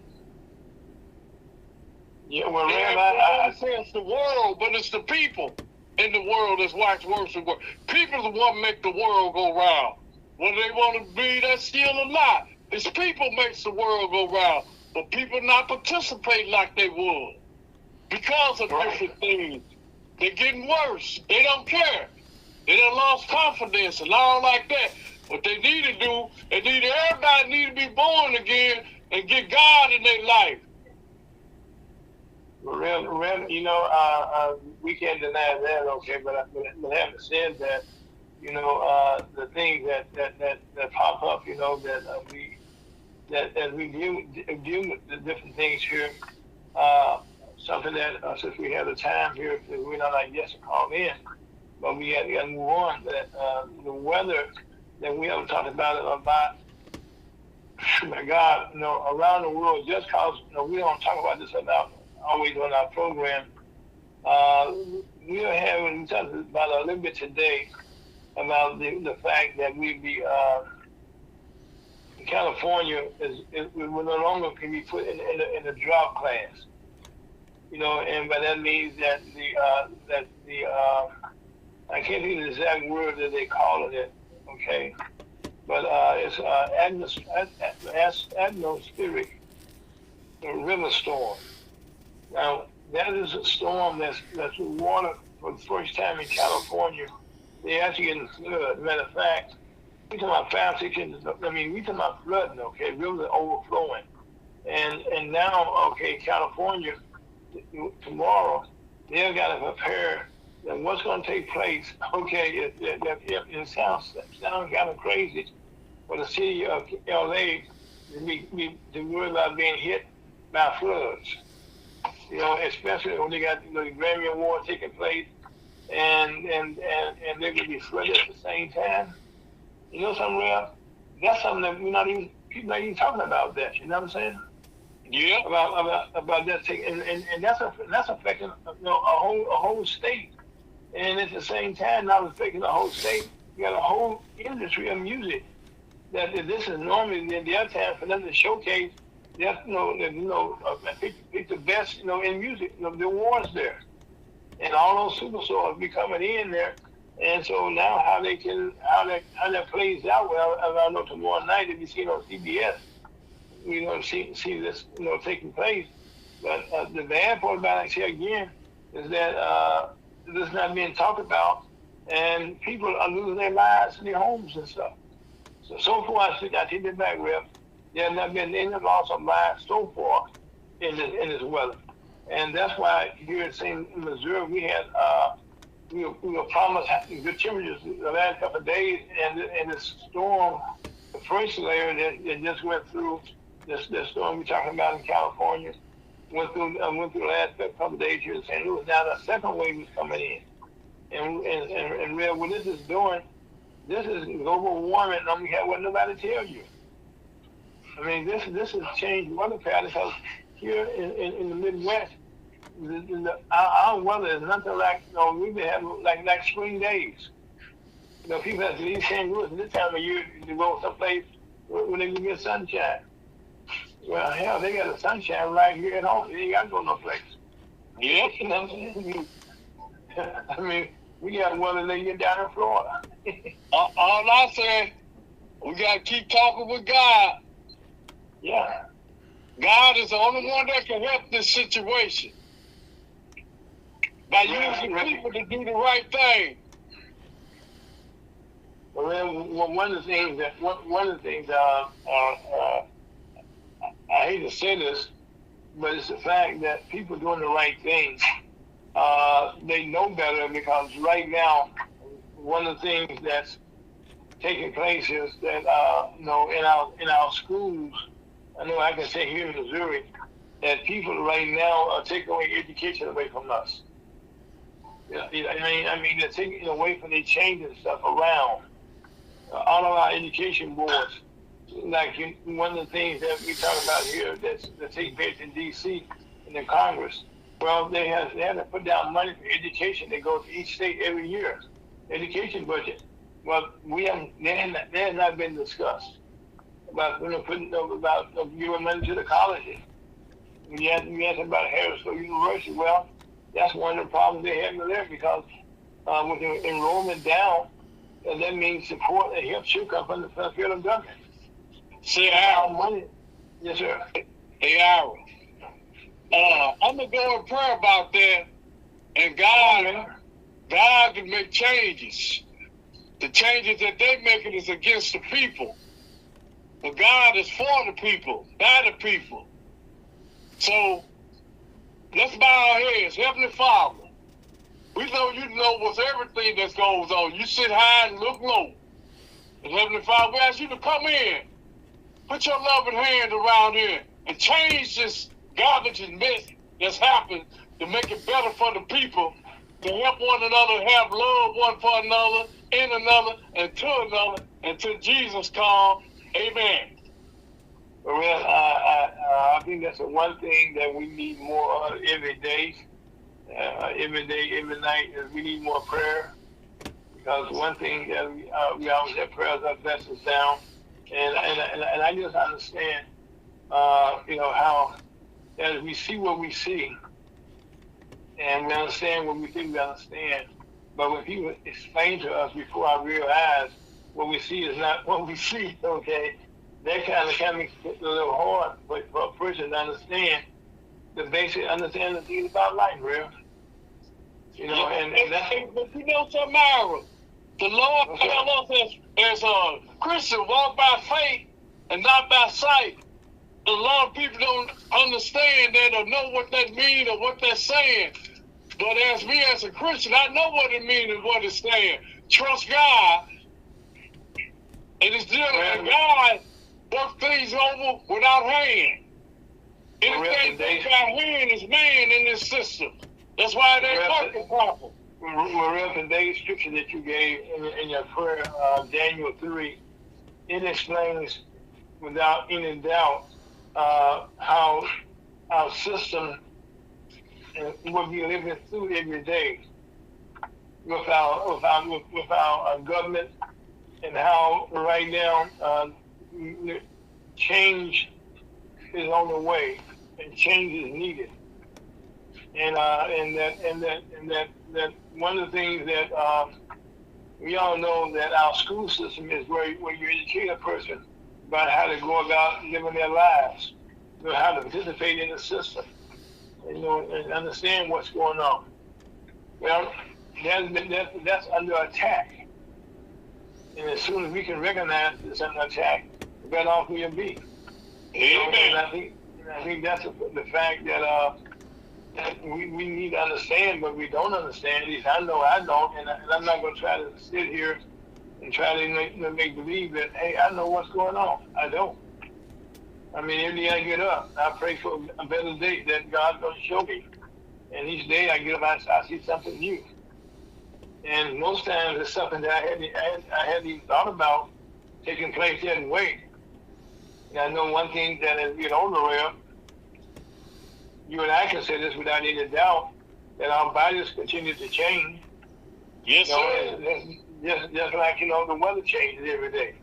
Yeah, well, Rev, I say it's the world, but it's the people in the world that's waxing worse and worse. People are the one make the world go round. Whether they want to be that still or not, it's people makes the world go round. But people not participate like they would because of different things. They're getting worse. They don't care. They done lost confidence and all like that. What they need to do, everybody need to be born again and get God in their life. Rev, we can't deny that, okay, but having said that, the things that pop up, that as we deal with the different things here, something that since we have the time here, we're not like yes to call in, but we got to move on. That the weather that we haven't talked about, my God, around the world, just cause we don't talk about this enough always on our program. We are having, we talked about a little bit today about the fact that California will no longer can be put in a drought class. And by that means that I can't think of the exact word that they call it, okay? But it's atmospheric river storm. Now, that is a storm that's water for the first time in California. They actually getting flood. Matter of fact, we talking about 5, 6 inches. We talking about flooding, okay? Rivers overflowing. And now, okay, California, tomorrow, they've got to prepare that what's going to take place, okay, it sounds kind of crazy for the city of LA to worry about being hit by floods. Especially when they got the Grammy Award taking place, and they're going to be flooded at the same time. Something real? That's something that people not even talking about that. You know what I'm saying? Yeah. About that thing, and that's affecting a whole state, and at the same time, not affecting the whole state. You got a whole industry of music that this is normally the other time for them to showcase. Pick the best, in music, the awards there, and all those superstars be coming in there, and so now how that plays out. Well, I know tomorrow night if you see it on CBS, we're going to see this, taking place. But the bad part about it, again, is that this is not being talked about, and people are losing their lives in their homes and stuff. So far, I take it back, Rev. There has not been any loss of life so far in this weather, and that's why here in Missouri we had we were promised good temperatures the last couple of days, and this storm, the first layer that just went through this storm we're talking about in California, went through the last couple of days here in St. Louis. Now the second wave is coming in, and Real, what this is doing, this is global warming. We have what nobody tell you. This has changed weather patterns because here in the Midwest, our weather is nothing like, we've been having like spring days. People have to leave St. Louis at this time of year to go someplace where they can get sunshine. Well, hell, they got the sunshine right here at home. They ain't got to go no place. Yeah. You know what I'm saying? We got weather they get down in Florida. All I say, we got to keep talking with God. Yeah. God is the only one that can help this situation by using people to do the right thing. Well, then, one of the things I hate to say this, but it's the fact that people doing the right thing. They know better because right now, one of the things that's taking place is that in our schools, I know I can say here in Missouri that people right now are taking away education away from us. I mean, they're taking it away from, they changing stuff around. All of our education boards, like one of the things that we talk about here that takes place in D.C. in the Congress. Well, they have to put down money for education that goes to each state every year. Education budget. Well, they have not been discussed about giving money to the colleges. You ask about Harrisville University. Well, that's one of the problems they have there because with the enrollment down, that means support and help should come from the federal government. See, Aaron. Money. Yes, sir. Hey, Aaron. I'm gonna go in prayer about that, and God can make changes. The changes that they're making is against the people, but God is for the people, by the people. So let's bow our heads. Heavenly Father, we know you know what's everything that goes on. You sit high and look low. And Heavenly Father, we ask you to come in, put your loving hand around here, and change this garbage and mess that's happened to make it better for the people, to help one another, have love one for another, in another, and to another, until Jesus come. Amen. Well, I think that's the one thing that we need more of every day, every night, is we need more prayer. Because one thing that we always have prayers that bless us down, and I just understand, how as we see what we see, and we understand what we think we understand, but when people explain to us before our real eyes, what we see is not what we see. Okay. That kind of makes it a little hard for a person to understand the basic understanding of things about life, real. And that's... But you know something, Myra? The Lord tells us as a Christian, walk by faith and not by sight. A lot of people don't understand that or know what that means or what they're saying. But as me as a Christian, I know what it means and what it's saying. Trust God. And it's just God work things over without hand. Anything done by hand is man in this system. That's why they working proper. Well, today's scripture that you gave in your prayer, Daniel 3, it explains without any doubt how our system and what we're living through every day with our government, and how right now change is on the way and change is needed. And that one of the things that we all know that our school system is where you educate a person about how to go about living their lives, how to participate in the system, and understand what's going on. Well, that's under attack. And as soon as we can recognize it's under attack, the better off we'll be. Amen. And I think that's the fact that we need to understand, but we don't understand. At least I know I don't, and I'm not going to try to sit here and try to make believe that, hey, I know what's going on. I don't. I mean, every day I get up, I pray for a better day that God's going to show me. And each day I get up, I see something new. And most times it's something that I hadn't even thought about taking place yet and wait. And I know one thing that as we get older, you and I can say this without any doubt, that our bodies continue to change. Yes, sir. Just like, the weather changes every day.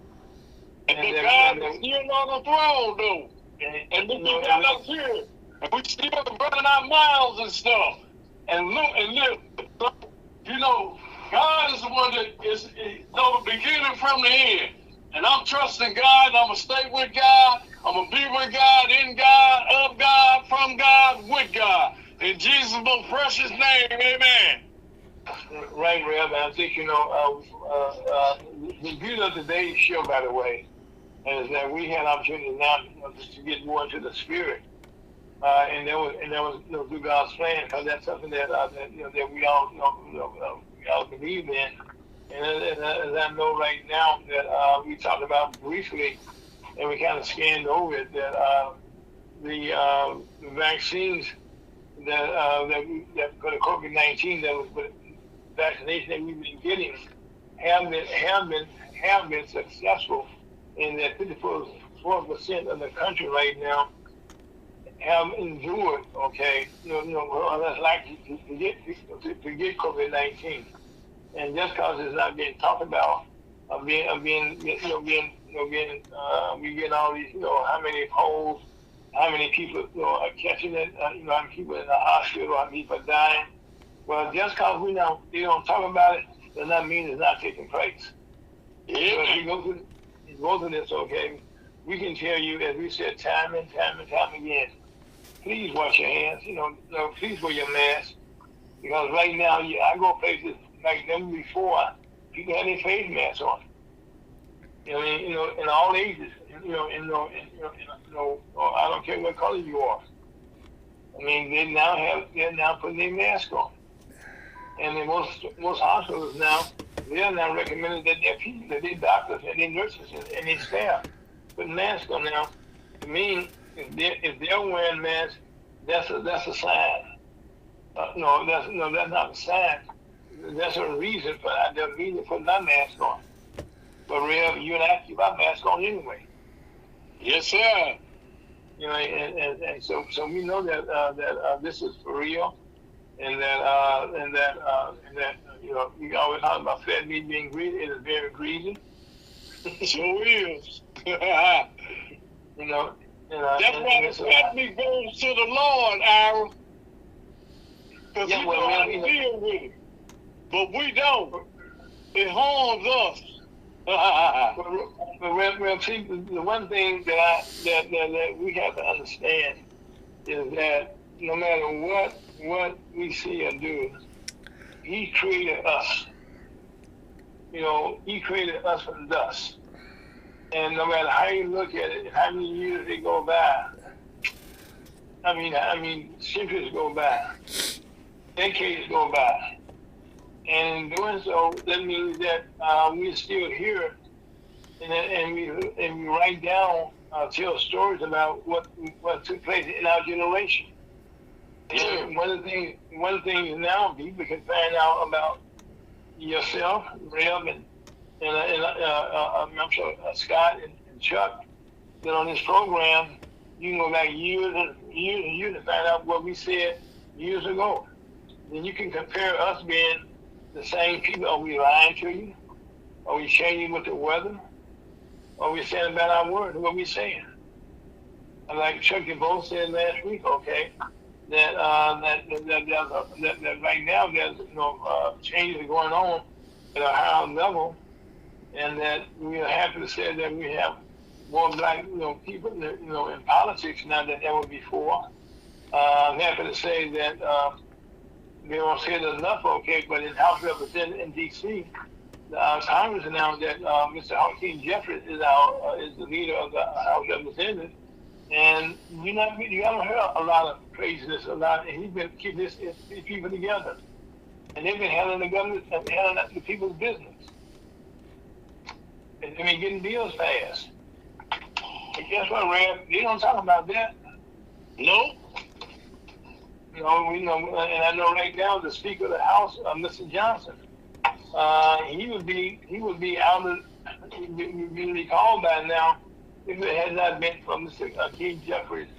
And God is still on the throne, though. And look, you got us here. And we still running our miles and stuff. And look, God is the one that is the beginning from the end. And I'm trusting God, and I'm going to stay with God. I'm going to be with God, in God, of God, from God, with God. In Jesus' most precious name, amen. Right, Rev. I think, the beauty of today's show, by the way, is that we had opportunity now, just to get more into the spirit, and that was through God's plan, because that's something that that we all we all believe in. And as I know right now that we talked about briefly, and we kind of scanned over it, that the vaccines that for the COVID-19, that was the vaccination that we've been getting, have been successful, in that 54% of the country right now have endured, okay, are less likely to get COVID-19. And just because it's not being talked about, we get all these, how many polls, how many people are catching it, how many people in the hospital, how many people are dying. Well, just because they don't talk about it, does not mean it's not taking place. So if you go through this, okay, we can tell you, as we said time and time again, please wash your hands, please wear your mask, because right now, I go places like never before, people have their face masks on. In all ages, I don't care what color you are. I mean, they're now putting their mask on. And in most hospitals now, they're now recommending that their doctors and their nurses and their staff put masks on now. To me, if they're wearing masks, that's a sign. No, that's not a sign. That's a reason for that. There's a reason for not mask on. But Rev, you and I keep our mask on anyway. Yes, sir. And so we know that this is for real, and that we always talk about fat meat being greasy. It is very greasy. Sure is. That's why the fat meat goes to the Lord, Aaron. Because he knows how to deal with it. But we don't. It harms us. Well, see, the one thing that we have to understand is that no matter what we see or do, He created us. He created us from dust. And no matter how you look at it, how many years they go by, I mean, centuries go by, decades go by. And in doing so, that means that we're still here, and we write down, tell stories about what took place in our generation. And one of the things now, people can find out about yourself, Rev, and I'm sure Scott and Chuck, that on this program, you can go back years and years to find out what we said years ago. Then you can compare us being the same people. Are we lying to you? Are we changing with the weather? Are we saying about our word? What are we saying? And like Chuck and both said last week, okay, that right now there's changes going on at a higher level, and that we are happy to say that we have more black people in politics now than ever before. I'm happy to say that they don't say it enough, okay, but in House Representatives in D.C., Congress announced that Mr. Hakeem Jeffries is the leader of the House Representatives, and you haven't heard a lot of praises, and he's been keeping his people together, and they've been handling the government and handling the people's business, and getting bills passed. And guess what, Rev? They don't talk about that. No. And I know right now the Speaker of the House, Mr. Johnson, he would be out of be recalled by now if it had not been for Mr. Hakeem Jeffries,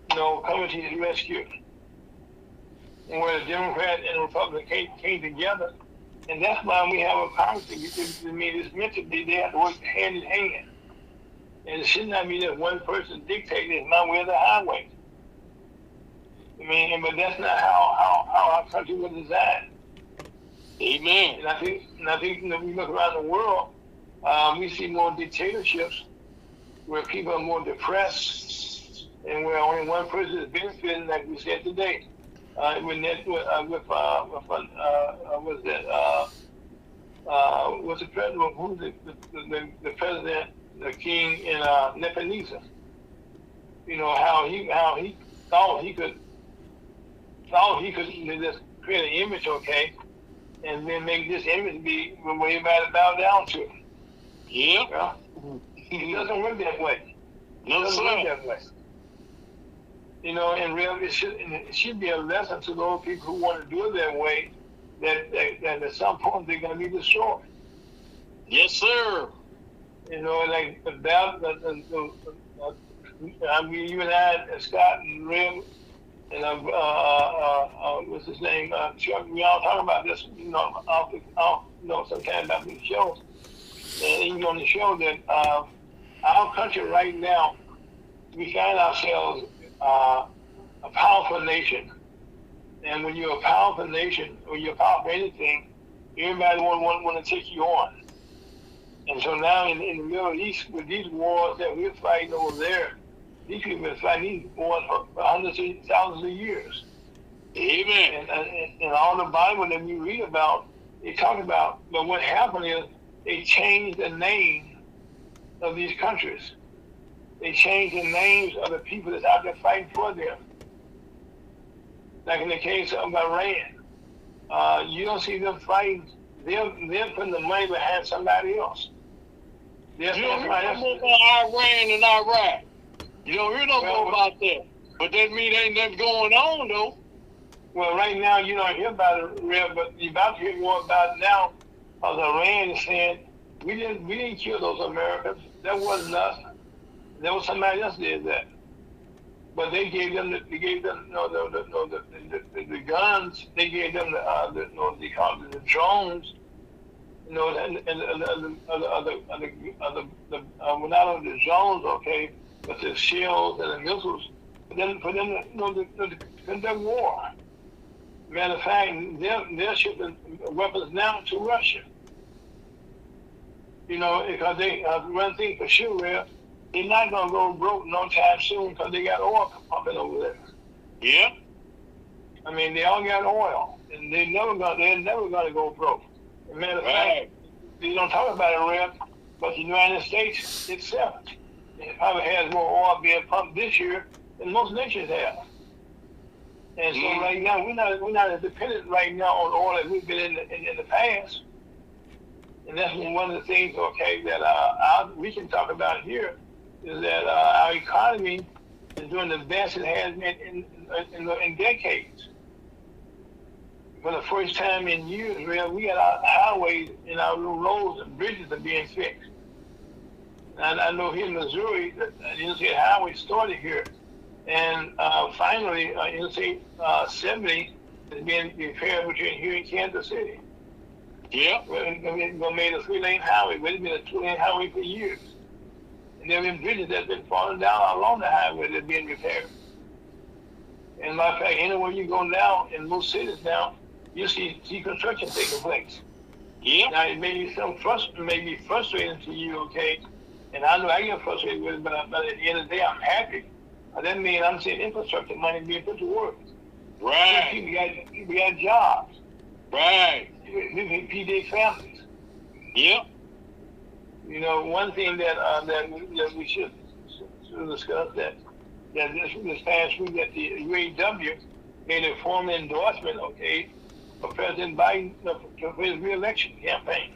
coming to his rescue, and where the Democrat and Republican came together, and that's why we have a Congress. It's meant to be they have to work hand in hand, and it should not be that one person dictating it's my way or the highway. But that's not how our country was designed. Amen. And I think when we look around the world, we see more dictatorships where people are more depressed and where only one person is benefiting, like we said today. What's the president? Who's the president the king in Nebuchadnezzar. You know how he thought he could just create an image, okay, and then make this image be what everybody bow down to. Yep. Well, it doesn't work that way. No, It doesn't sir. work that way. You know, and really, it should be a lesson to those people who want to do it that way. That at some point they're going to be destroyed. Yes, sir. You know, like I mean, you and I, and Scott and Rib, and what's his name? Chuck. We all talk about this, you know, sometimes about these shows, and even on the show that our country right now, we find ourselves a powerful nation, and when you're a powerful nation, or you're powerful for anything, everybody want to take you on. And so now in the Middle East, with these wars that we're fighting over there, these people have been fighting these wars for hundreds of thousands of years. Amen. And all the Bible that we read about, they talk about, but what happened is they changed the name of these countries. They changed the names of the people that's out there fighting for them. Like in the case of Iran, you don't see them fighting. They're putting the money behind somebody else. You don't hear no more about Iran and Iraq. You don't hear no more about that. But that mean ain't nothing going on, though. Well, right now you don't hear about it, Real, but you're about to hear more about it now. Because Iran is saying we didn't kill those Americans. That wasn't us. That was somebody else did that. But they gave them the guns. They gave them the drones. You know, and not only the drones, okay, but the shells and the missiles for them to conduct war. Matter of fact, they're shipping weapons now to Russia. You know, because they one thing for sure, they're not gonna go broke no time soon because they got oil pumping over there. Yeah. I mean, they all got oil, and they're never gonna go broke. As a matter of fact, they don't talk about it, Rev, but the United States itself, it probably has more oil being pumped this year than most nations have. And so right now, we're not as dependent right now on oil as we've been in the past. And that's one of the things, okay, that we can talk about here is that our economy is doing the best it has been in decades. For the first time in years, we got our highways and our roads and bridges are being fixed. And I know here in Missouri, the Interstate Highway started here. And finally, Interstate 70 is being repaired between here and Kansas City. Yeah. We're going to make a 3-lane highway, but it's been a 2-lane highway for years. And there have been bridges that have been falling down along the highway that are being repaired. And matter of fact, anywhere you go now, in most cities now, you see construction taking place. Yeah. Now, it may be frustrating to you, okay? And I know I get frustrated with it, but at the end of the day, I'm happy. That means I'm seeing infrastructure money being put to work. Right. People got jobs. Right. We can feed their families. Yep. You know, one thing that we should discuss that this past week that the UAW made a formal endorsement, okay, for President Biden for his re-election campaign.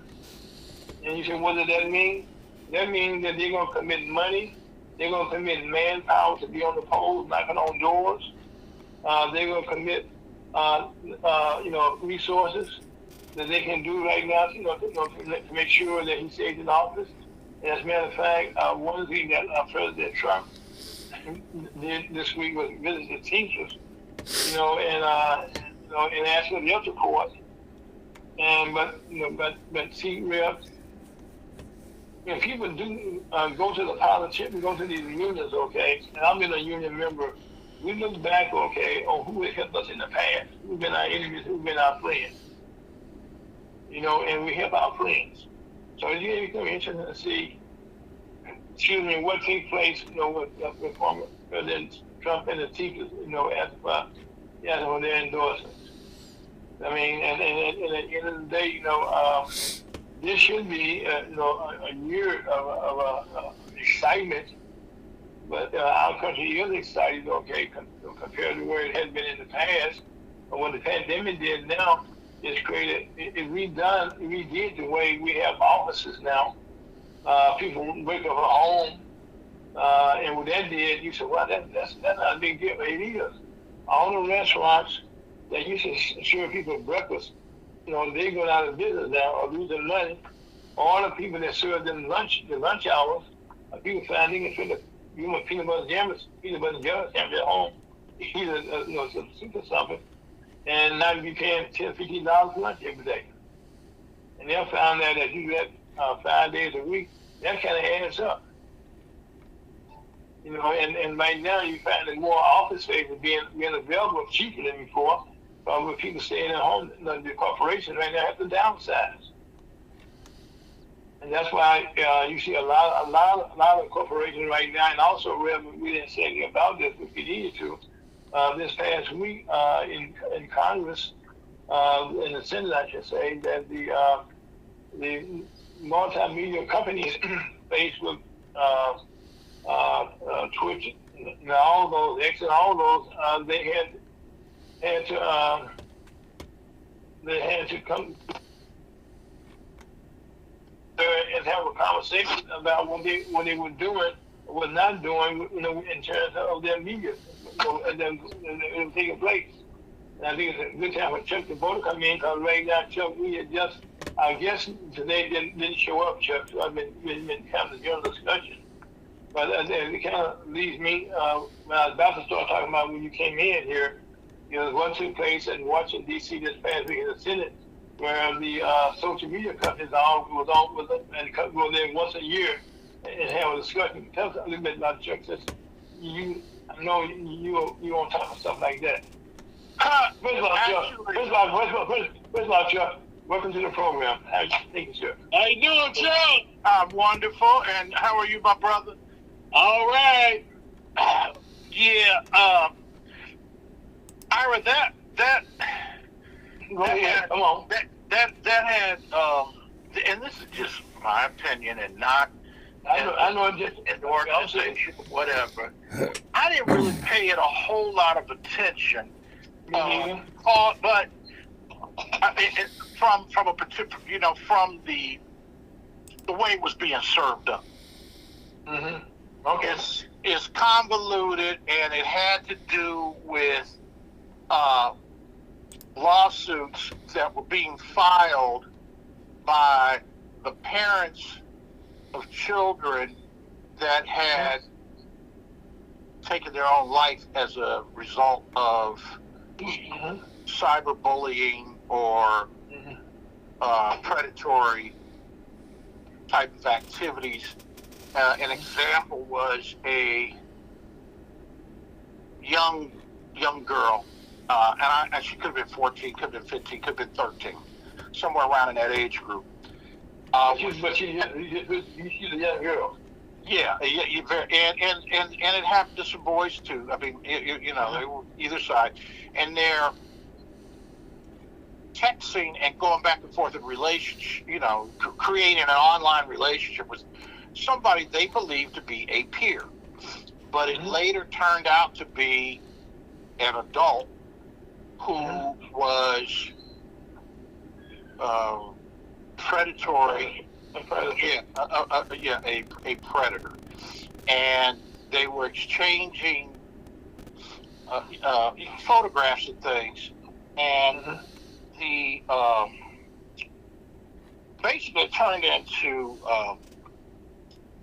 And you say, what does that mean? That means that they're going to commit money. They're going to commit manpower to be on the polls, knocking on doors. They're going to commit, resources that they can do right now, to make sure that he stays in office. And as a matter of fact, one thing that President Trump did this week was visit the teachers, and ask for their support. And but see, when people do go to the politics, go to these unions, okay, and I'm in a union member, we look back, okay, on who has helped us in the past, who've been our enemies, who've been our friends, and we help our friends. So it's really interesting to see, what takes place, with former President Trump and the teachers, as their endorsements. I mean, and at the end of the day, this should be, a year of excitement. But our country is excited, okay, compared to where it has been in the past. But what the pandemic did now is redid the way we have offices now. People wake up at home, and what that did, you said, well, that's not a big deal. It is. All the restaurants that used to serve people breakfast, they're going out of business now or losing money. All the people that serve them the lunch hours, people finding it peanut butter jams at home, either some soup or something, and now you be paying $10, $15 for lunch every day. And they'll find that if you do that 5 days a week, that kind of adds up. And right now you find that more office space is being available cheaper than before. With people staying at home, the corporations right now have to downsize. And that's why you see a lot of corporations right now, and also we didn't say anything about this, but we needed to. This past week in Congress, in the Senate, I should say, that the multimedia companies, Facebook, Twitch, and all those, X, and all those, they had to come and have a conversation about what they were doing or was not doing, in terms of their media, and then it was taking place. And I think it's a good time for Chuck DeVoe to come in, because right now, Chuck, I guess today didn't show up, Chuck, so I've been having a general discussion. But it kind of leads me, when I was about to start talking about when you came in here, one took place in Washington, D.C. this past week in the Senate, where the social media companies go there once a year and have a discussion. Tell us a little bit about Chuck. I know you won't talk about stuff like that. First of all, Chuck, welcome to the program. How you thinking, Chuck? How you doing, Chuck? I'm wonderful. And how are you, my brother? All right. Yeah. Ira, that. Go ahead. Come on. That had, and this is just my opinion, and not. I know. Just an organization, whatever. I didn't really pay it a whole lot of attention. But I mean, from a particular, from the way it was being served up. Mm-hmm. Okay. It's convoluted, and it had to do with lawsuits that were being filed by the parents of children that had taken their own life as a result of cyberbullying or predatory type of activities. An example was a young girl, and she could have been 14, could have been 15, could have been 13, somewhere around in that age group. But she's a young girl. Yeah, and it happened to some boys too. I mean, they were either side, and they're texting and going back and forth in relationship, creating an online relationship with somebody they believed to be a peer, but it later turned out to be an adult who was predatory. A predator, and they were exchanging photographs of things, and the basically it turned into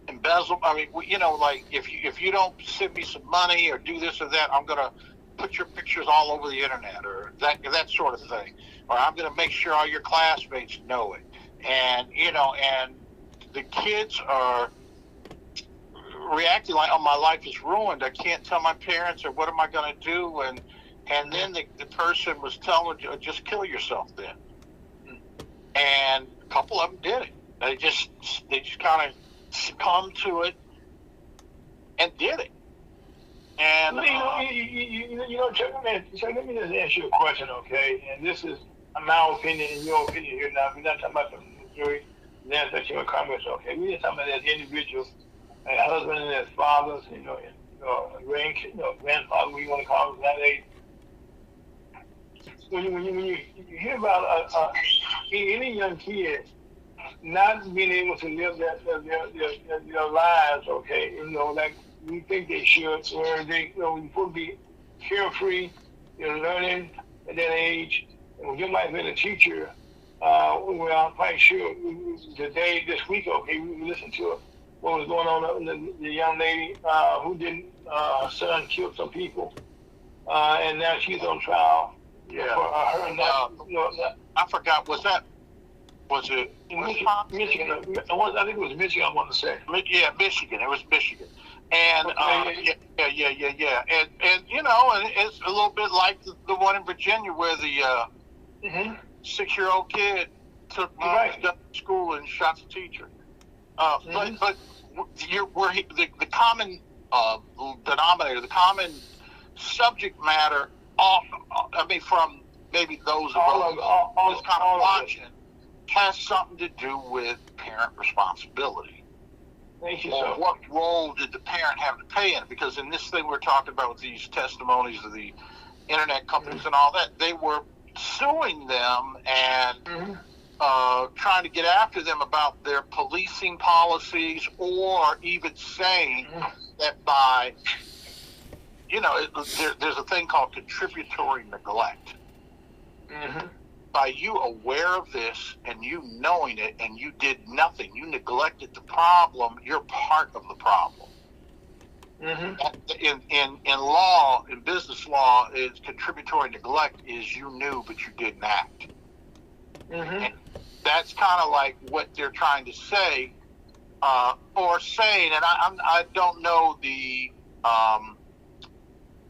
embezzlement. I mean, like if you don't send me some money or do this or that, I'm gonna put your pictures all over the internet, or that sort of thing, or I'm gonna make sure all your classmates know it. And and the kids are reacting like, "Oh, my life is ruined. I can't tell my parents, or what am I going to do?" And then the person was telling them, "Just kill yourself then." And a couple of them did it. They just kind of succumbed to it and did it. And Chuck, let me just ask you a question, okay? And this is my opinion and your opinion here now. We're not talking about the jury. That's what your comments. Okay, we need somebody as individuals, as husbands and as fathers, grandfather, we want to call them that age. When you hear about any young kid not being able to live their lives, okay, like we think they should, where they, we supposed to be carefree, learning at that age. And you might have been a teacher. Well, I'm quite sure this week, okay, we listened to what was going on. The young lady who didn't, her son killed some people, and now she's on trial. Yeah. For her not, I forgot. Was it Michigan? I think it was Michigan. I want to say. Yeah, Michigan. It was Michigan. And Okay. yeah. And and it's a little bit like the one in Virginia where the 6-year-old kid took Right. to school and shot the teacher. But the common denominator, the common subject matter. From maybe those of us kind of watching, has something to do with parent responsibility. Thank you, Or sir. what role did the parent have to play in it? Because in this thing we're talking about with these testimonies of the internet companies and all that, they were suing them and trying to get after them about their policing policies, or even saying that by there's a thing called contributory neglect. By you aware of this and you knowing it and you did nothing, you neglected the problem, you're part of the problem. In law, in business law, is contributory neglect is you knew but you didn't act. And that's kind of like what they're trying to say, or saying, and I don't know the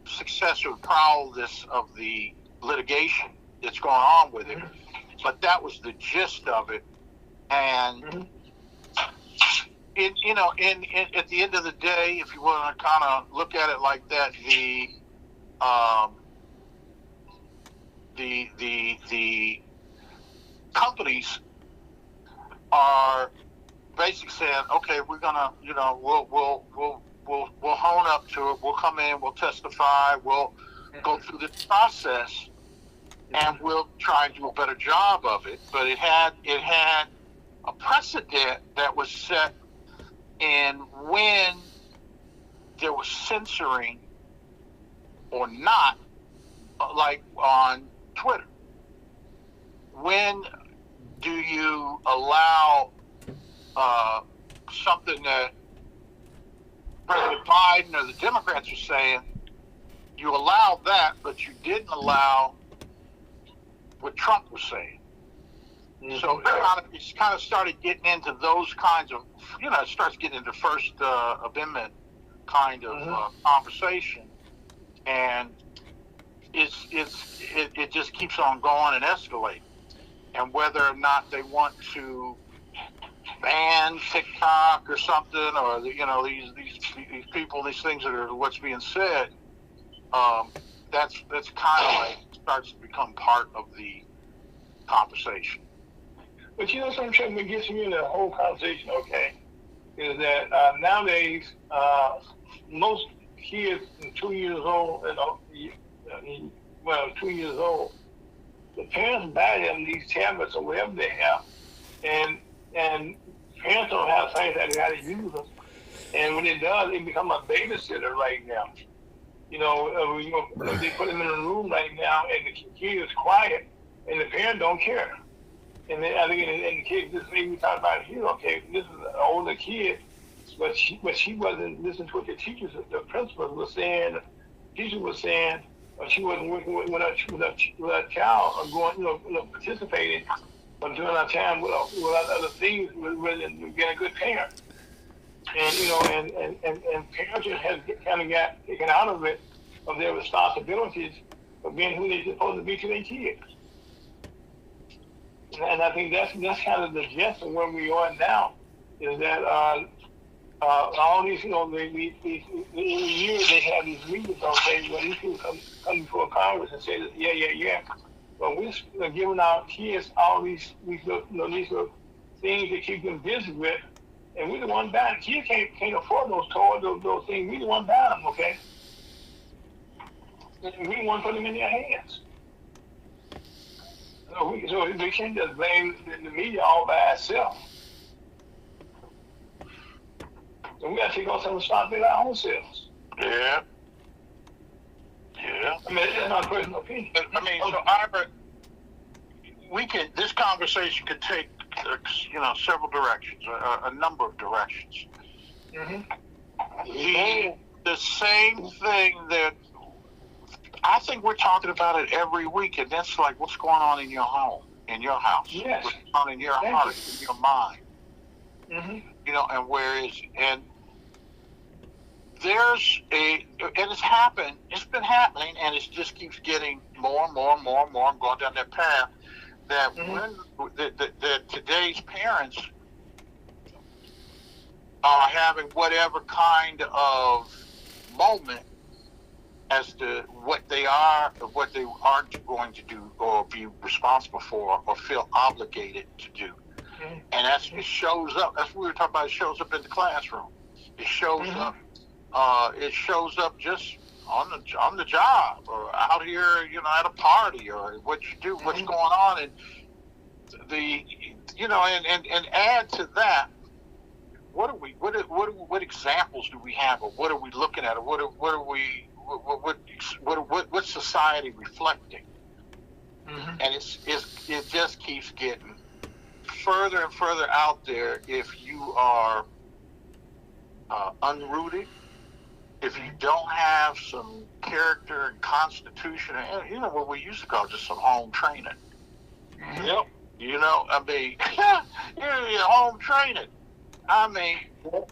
success or prowess of the litigation that's going on with it, but that was the gist of it. And at the end of the day, if you want to kind of look at it like that, the companies are basically saying, okay, we're gonna, we'll hone up to it. We'll come in. We'll testify. We'll go through the process, and we'll try and do a better job of it. But it had a precedent that was set in when there was censoring or not, like on Twitter. When do you allow something that President Biden or the Democrats are saying, you allowed that, but you didn't allow what Trump was saying? So it's kind of started getting into those kinds of, it starts getting into First Amendment kind of conversation, and it just keeps on going and escalating. And whether or not they want to ban TikTok or something, or these people, these things that are what's being said, that's kind of like starts to become part of the conversation. But something that gets me in the whole conversation, okay, is that nowadays most kids 2 years old, 2 years old, the parents buy them these tablets or whatever they have, and parents don't have things that they got to use them. And when it does, it becomes a babysitter right now. They put them in a room right now, and the kid is quiet, and the parent don't care. And then I think, and the kid, this lady we talked about here, okay, this is an older kid, but she wasn't listening to what the teachers, the principals were saying, the teacher was saying, or she wasn't working with a child or going, participating, but during our time with other things, rather than being a good parent. And parents have kind of got taken out of it, of their responsibilities of being who they're supposed to be to their kids. And I think that's kind of the gist of where we are now, is that all these, every year they have these meetings, okay, where these people come before Congress and say, yeah. But we're giving our kids all these little things to keep them busy with, and we the one buying. Kids can't afford those toys, those things. We the one buying them, okay? And we the one put them in their hands. So we can't just blame the media all by itself. So we got to take ourselves and start with our own selves. Yeah. Yeah. I mean, it's not a personal opinion. I mean, so Ira, this conversation could take, several directions, a number of directions. Mm-hmm. The same thing that I think we're talking about it every week, and that's like what's going on in your home, in your house, Yes. what's going on in your heart, in your mind, Mm-hmm. and where is, and it's happened, it's been happening, and it just keeps getting more and more and more and more, and going down that path, that that today's parents are having whatever kind of moment as to what they are or what they aren't going to do or be responsible for or feel obligated to do. And it shows up. That's what we were talking about. It shows up in the classroom. It shows up. It shows up just on the job or out here, at a party or what you do, what's going on, and and add to that. What examples do we have, or what are we looking at, or what's society reflecting? And it just keeps getting further and further out there. If you are unrooted, if you don't have some character and constitution, and what we used to call just some home training. Yep. I mean, you're home training. I mean, for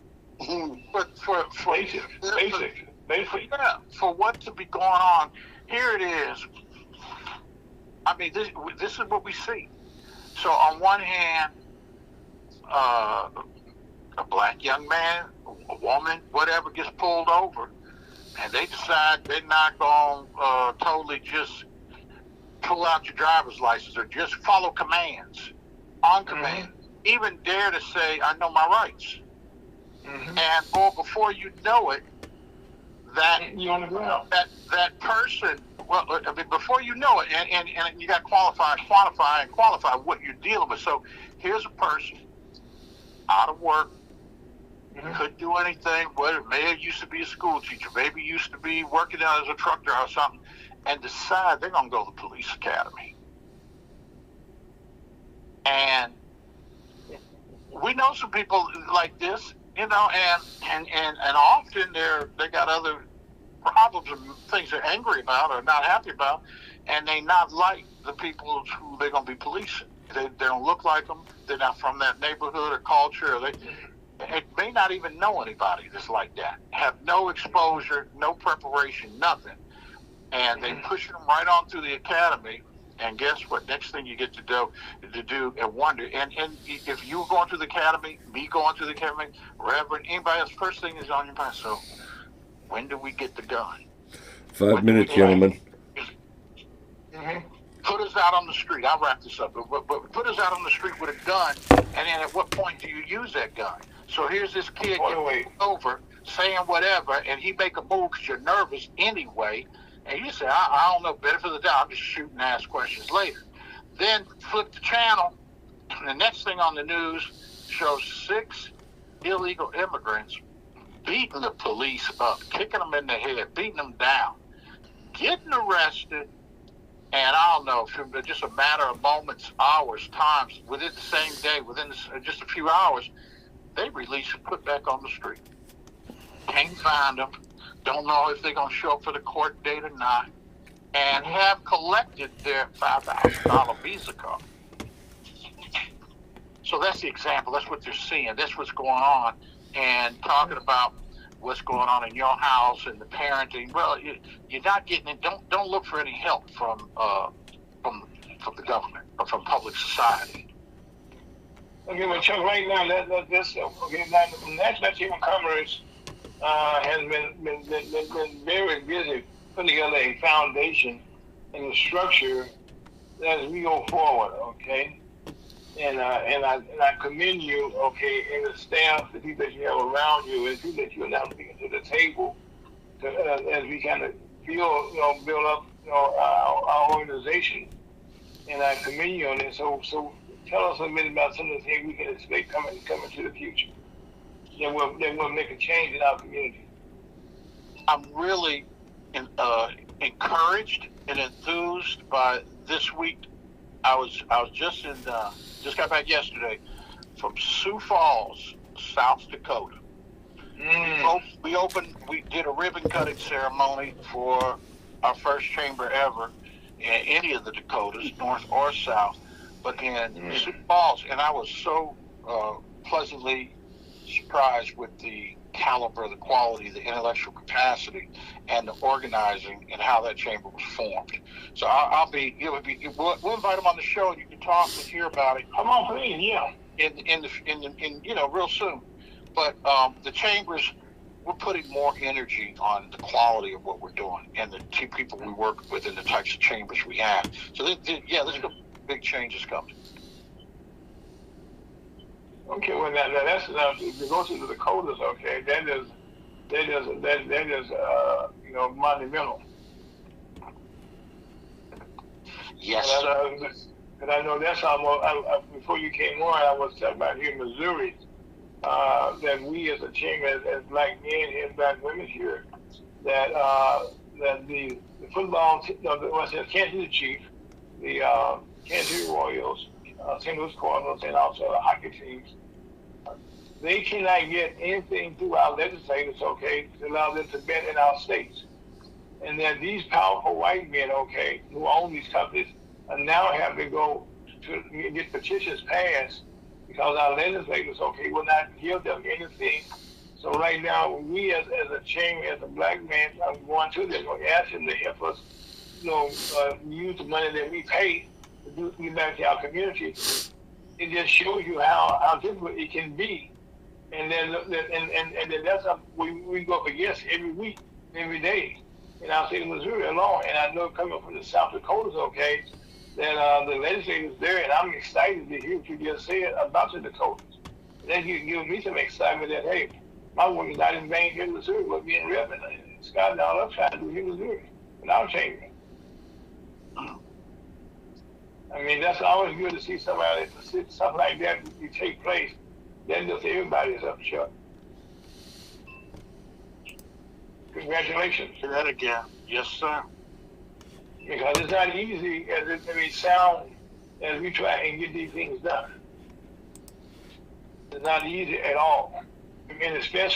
basic. Yeah, for what to be going on, here it is. I mean, this is what we see. So on one hand, a black young man, a woman, whatever, gets pulled over, and they decide they're not going to totally just pull out your driver's license or just follow commands, on command. Even dare to say, I know my rights. And before you know it, you on the ground. That person, before you know it, and you got to quantify and qualify what you're dealing with. So here's a person out of work, couldn't do anything, maybe used to be a school teacher, maybe used to be working as a truck driver or something, and decide they're going to go to the police academy. And we know some people like this, and often they got other problems and things they're angry about or not happy about, and they not like the people who they're going to be policing. They don't look like them. They're not from that neighborhood or culture. Or they may not even know anybody that's like that. Have no exposure, no preparation, nothing. And they push them right on through the academy. And guess what? Next thing you get to do and wonder. And if you going to the academy, me going to the academy, Reverend, anybody else, first thing is on your mind. So when do we get the gun? 5 minutes, gentlemen. Put us out on the street. I'll wrap this up. But put us out on the street with a gun, and then at what point do you use that gun? So here's this kid getting over, saying whatever, and he make a move because you're nervous anyway, and you say, I don't know, better for the doubt, I'll just shoot and ask questions later. Then flip the channel, and the next thing on the news shows 6 illegal immigrants beating the police up, kicking them in the head, beating them down, getting arrested. And I don't know, from just a matter of moments, hours, times, within the same day, within just a few hours, they release and put back on the street. Can't find them. Don't know if they're going to show up for the court date or not. And have collected their $5,000 Visa card. So that's the example. That's what they're seeing. That's what's going on. And talking about what's going on in your house and the parenting. Well, you're not getting it. Don't look for any help from the government or from public society. Okay, well, Chuck, right now, National Human Commerce has been very busy putting together a foundation and a structure as we go forward. Okay, and I commend you, okay, and the staff, the people that you have around you, and the people that you're now bringing to the table, as we kind of build up, our organization. And I commend you on it. So tell us a bit about some of the things we can expect coming to the future. That will make a change in our community. I'm really encouraged and enthused by this week. I was just got back yesterday from Sioux Falls, South Dakota. We did a ribbon cutting ceremony for our first chamber ever in any of the Dakotas, North or South, but in Sioux Falls, and I was so pleasantly surprised with the caliber, the quality, the intellectual capacity, and the organizing, and how that chamber was formed. So we'll invite them on the show, and you can talk and hear about it. Come on, please, yeah. In real soon. But the chambers, we're putting more energy on the quality of what we're doing and the two people we work with and the types of chambers we have. So there's big changes coming. Okay, well that's if you go to the Dakotas, okay, that is monumental. Yes, sir. And I know that's almost before you came on. I was talking about here in Missouri that we as a chamber, as black men and black women here, that the football, Kansas City Chiefs, the Kansas City Royals, St. Louis Cardinals, and also the hockey teams, they cannot get anything through our legislators, okay, to allow them to bet in our states. And that these powerful white men, okay, who own these companies, now have to go to get petitions passed because our legislators, okay, will not give them anything. So right now, we as a chamber, as a black man, I'm going to them, asking them to help us, use the money that we pay to give back to our community. It just shows you how difficult it can be. And then that's something we go up against every week, every day in our state of Missouri alone. And I know coming from the South Dakotas, okay, that the legislators there, and I'm excited to hear what you just said about the Dakotas. That gives me some excitement that, hey, my work is not in vain here in Missouri, but being represented. Scott and all I'm trying to do here in Missouri, without changing. I mean, that's always good to see something like that take place. Then just everybody is up short. Congratulations. Say that again. Yes, sir. Because it's not easy as it may sound as we try and get these things done. It's not easy at all. And especially